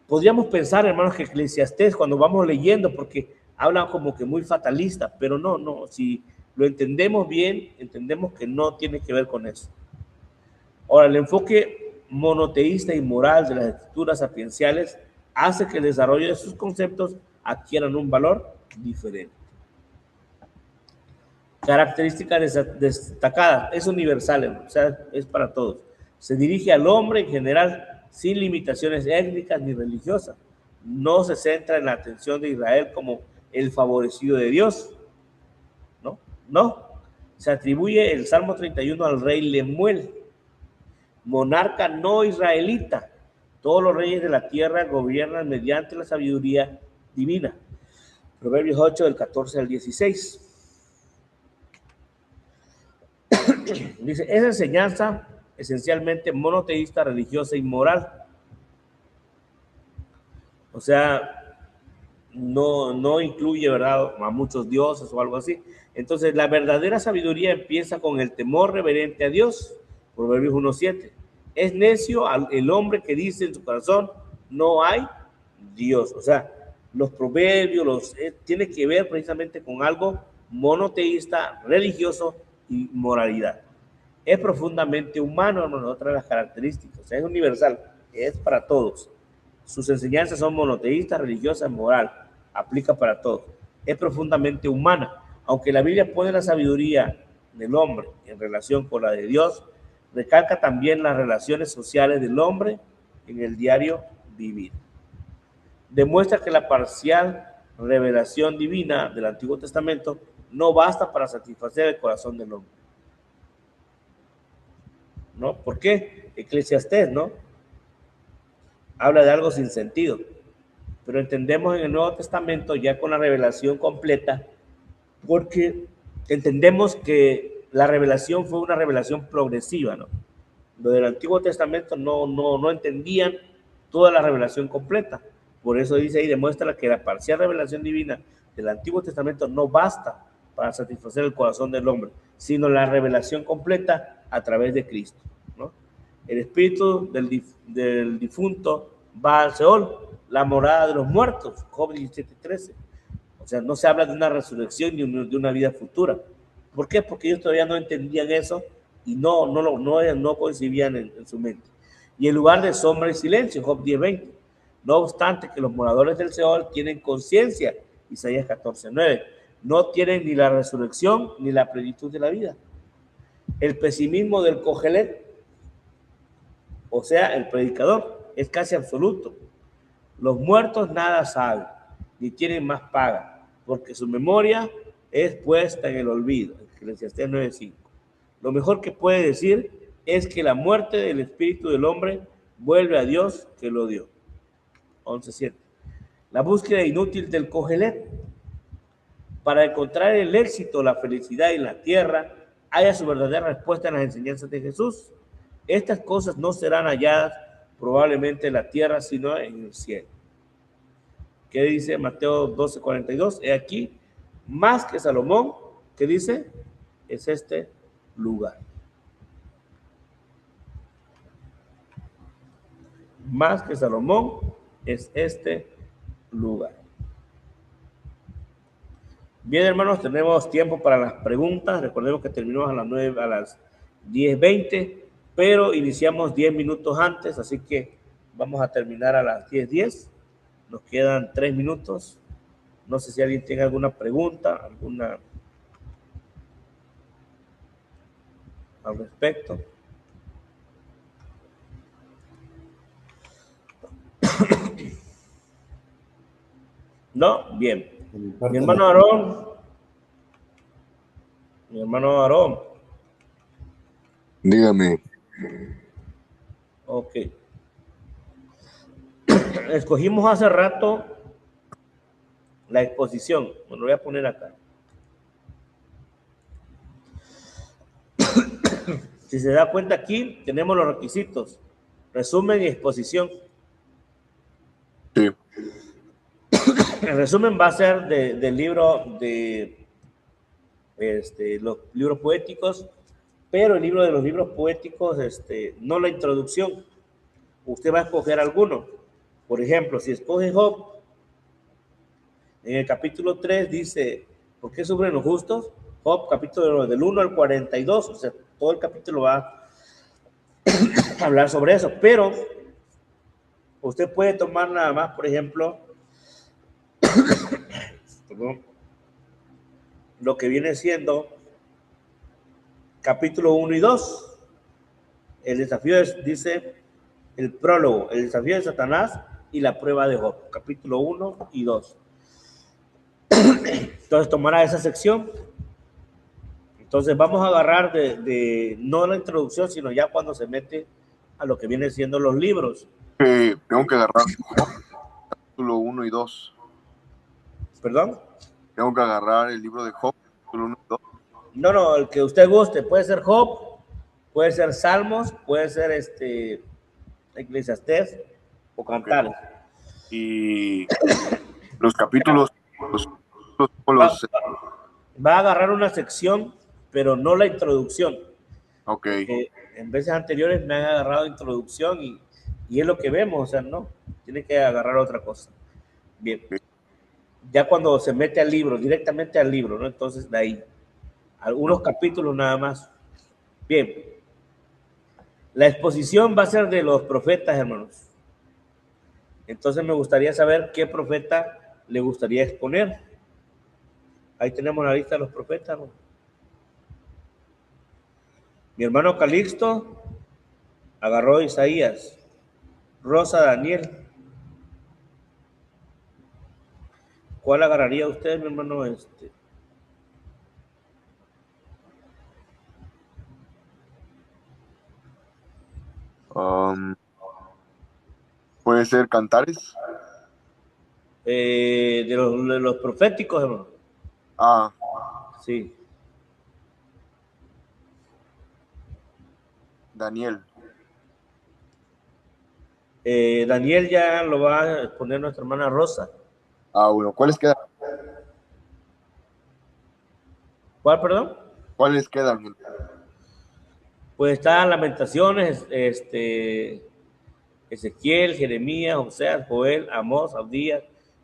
podríamos pensar, hermanos, que Eclesiastés, cuando vamos leyendo, porque habla como que muy fatalista, pero no, si lo entendemos bien, entendemos que no tiene que ver con eso. Ahora, el enfoque monoteísta y moral de las escrituras sapienciales hace que el desarrollo de sus conceptos adquieran un valor diferente. Características destacadas, es universal, o sea, es para todos. Se dirige al hombre en general, sin limitaciones étnicas ni religiosas. No se centra en la atención de Israel como el favorecido de Dios. No. Se atribuye el Salmo 31 al rey Lemuel, monarca no israelita. Todos los reyes de la tierra gobiernan mediante la sabiduría divina. Proverbios 8, del 14 al 16. Dice, esa enseñanza esencialmente monoteísta, religiosa y moral. O sea, no incluye, ¿verdad?, a muchos dioses o algo así. Entonces, la verdadera sabiduría empieza con el temor reverente a Dios. Proverbios 1:7. Es necio el hombre que dice en su corazón, no hay Dios. O sea, los proverbios tiene que ver precisamente con algo monoteísta, religioso y moralidad. Es profundamente humano, hermano, otra de las características. O sea, es universal, es para todos. Sus enseñanzas son monoteístas, religiosas, moral. aplica para todos. Es profundamente humana. Aunque la Biblia pone la sabiduría del hombre en relación con la de Dios, recalca también las relaciones sociales del hombre en el diario vivir. Demuestra que la parcial revelación divina del Antiguo Testamento no basta para satisfacer el corazón del hombre. ¿No? ¿Por qué? Eclesiastés, ¿no? Habla de algo sin sentido. Pero entendemos en el Nuevo Testamento ya con la revelación completa, porque entendemos que la revelación fue una revelación progresiva, ¿no? Lo del Antiguo Testamento no entendían toda la revelación completa. Por eso dice ahí, demuestra que la parcial revelación divina del Antiguo Testamento no basta para satisfacer el corazón del hombre, sino la revelación completa a través de Cristo, ¿no? El espíritu del difunto va al Seol, la morada de los muertos, Job 17:13. O sea, no se habla de una resurrección ni de una vida futura. ¿Por qué? Porque ellos todavía no entendían eso y no concibían en su mente. Y en lugar de sombra y silencio, Job 10:20. No obstante que los moradores del Seol tienen conciencia, Isaías 14:9. No tienen ni la resurrección ni la plenitud de la vida. El pesimismo del Cogelet, o sea, el predicador, es casi absoluto. Los muertos nada saben, ni tienen más paga, porque su memoria es puesta en el olvido. Eclesiastés 9:5. Lo mejor que puede decir es que la muerte del espíritu del hombre vuelve a Dios que lo dio. 11:7. La búsqueda inútil del Cogelet. Para encontrar el éxito, la felicidad en la tierra, haya su verdadera respuesta en las enseñanzas de Jesús. Estas cosas no serán halladas probablemente en la tierra, sino en el cielo. ¿Qué dice Mateo 12:42? He aquí, más que Salomón, ¿qué dice? Es este lugar. Más que Salomón es este lugar. Bien, hermanos, tenemos tiempo para las preguntas. Recordemos que terminamos a las 10:20, pero iniciamos 10 minutos antes, así que vamos a terminar a las 10:10. Nos quedan 3 minutos. No sé si alguien tiene alguna pregunta, al respecto. ¿No? Bien. Mi hermano Aarón. Dígame. Ok. Escogimos hace rato la exposición. Me lo voy a poner acá. Si se da cuenta aquí, tenemos los requisitos. Resumen y exposición. Sí. El resumen va a ser del libro de los libros poéticos, pero el libro de los libros poéticos, no la introducción. Usted va a escoger alguno. Por ejemplo, si escoge Job, en el capítulo 3 dice, ¿por qué sufren los justos? Job, capítulo del 1 al 42, o sea, todo el capítulo va a hablar sobre eso, pero usted puede tomar nada más, por ejemplo, lo que viene siendo capítulo 1 y 2. El desafío dice el prólogo, el desafío de Satanás y la prueba de Job, capítulo 1 y 2. Entonces tomará esa sección. Entonces vamos a agarrar no la introducción, sino ya cuando se mete a lo que viene siendo los libros. Tengo que agarrar capítulo 1 y 2. ¿Perdón? Tengo que agarrar el libro de Job, capítulo 1 y 2. No, el que usted guste. Puede ser Job, puede ser Salmos, puede ser Eclesiastés o Cantares. Y los capítulos, va a agarrar una sección, pero no la introducción. Ok. En veces anteriores me han agarrado introducción y es lo que vemos, o sea, no, tiene que agarrar otra cosa. Bien. Ya cuando se mete al libro, directamente al libro, ¿no? Entonces de ahí, algunos capítulos nada más. Bien. La exposición va a ser de los profetas, hermanos. Entonces me gustaría saber qué profeta le gustaría exponer. Ahí tenemos la lista de los profetas, ¿no? Mi hermano Calixto agarró Isaías. Rosa, Daniel. ¿Cuál agarraría usted, mi hermano? Puede ser Cantares. De los proféticos, hermano. Ah, Sí. Daniel. Daniel ya lo va a exponer nuestra hermana Rosa. Bueno, ¿cuáles quedan? ¿Cuál, perdón? ¿Cuáles quedan? Pues está Lamentaciones, Ezequiel, Jeremías, Oseas, Joel, Amós, Abdías,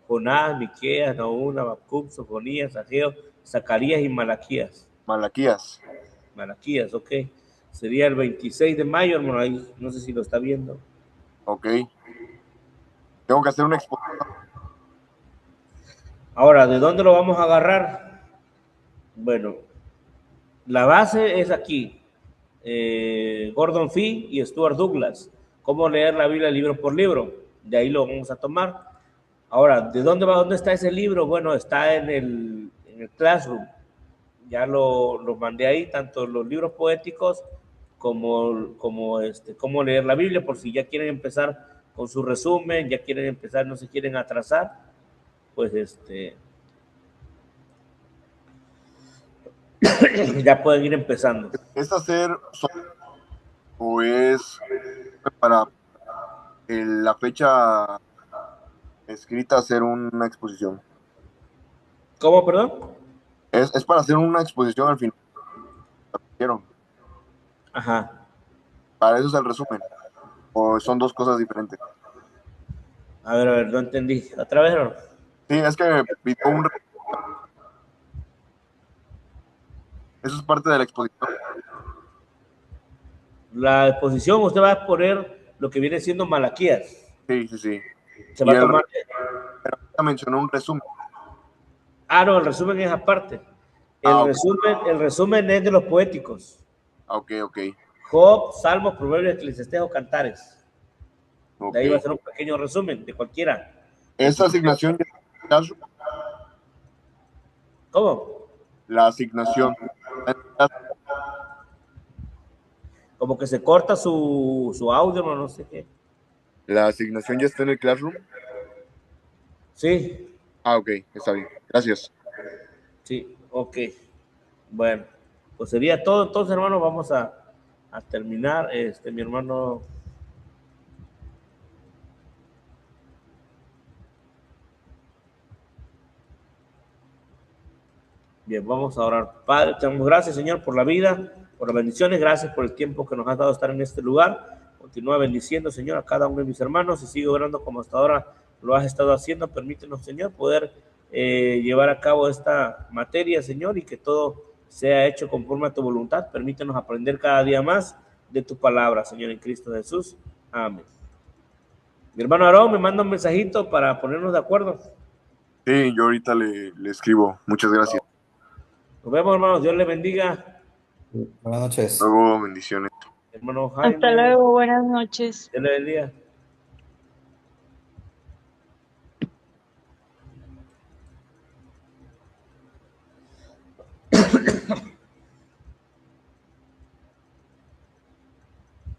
Jonás, Miqueas, Nahum, Habacuc, Sofonías, Ageo, Zacarías y Malaquías. Malaquías. Malaquías, ok. Sería el 26 de mayo, hermano. Ahí no sé si lo está viendo. Ok. Tengo que hacer una exposición. Ahora, ¿de dónde lo vamos a agarrar? Bueno, la base es aquí. Gordon Fee y Stuart Douglas. Cómo leer la Biblia libro por libro. De ahí lo vamos a tomar. Ahora, ¿de dónde está ese libro? Bueno, está en el Classroom. Ya lo mandé ahí, tanto los libros poéticos como cómo leer la Biblia, por si ya quieren empezar con su resumen, ya quieren empezar, no se quieren atrasar, pues ya pueden ir empezando. ¿Es hacer o es para la fecha escrita hacer una exposición? ¿Cómo, perdón? Es para hacer una exposición al final. Ajá. Para eso es el resumen. ¿O son dos cosas diferentes? A ver, no entendí. ¿Otra vez no? Sí, es que pidió eso es parte de la exposición. La exposición, usted va a poner lo que viene siendo Malaquías. Sí, sí, sí. Se Y va a tomar. mencionó un resumen. No, el resumen es aparte. El resumen es de los poéticos. Ok. Job, Salmos, Proverbios, Eclesiastés o Cantares. De ahí va a Ok. ser un pequeño resumen de cualquiera. Esa asignación, ¿Cómo? la asignación, Como que se corta su audio, no sé qué. la asignación ya está en el Classroom. Sí, Ok, está bien. Gracias. sí, ok. Bueno, pues sería todo. Entonces, hermano, vamos a terminar. Mi hermano. Bien, vamos a orar. Padre, te damos gracias, Señor, por la vida, por las bendiciones. Gracias por el tiempo que nos has dado estar en este lugar. Continúa bendiciendo, Señor, a cada uno de mis hermanos y sigue orando como hasta ahora lo has estado haciendo. Permítenos, Señor, poder llevar a cabo esta materia, Señor, y que todo sea hecho conforme a tu voluntad. Permítenos aprender cada día más de tu palabra, Señor, en Cristo Jesús. Amén. Mi hermano Aarón me manda un mensajito para ponernos de acuerdo. Sí, yo ahorita le escribo. Muchas gracias. Nos vemos, hermanos. Dios les bendiga. Buenas noches. Luego, bendiciones. Hermano Jaime. Hasta luego, buenas noches. Dios les bendiga.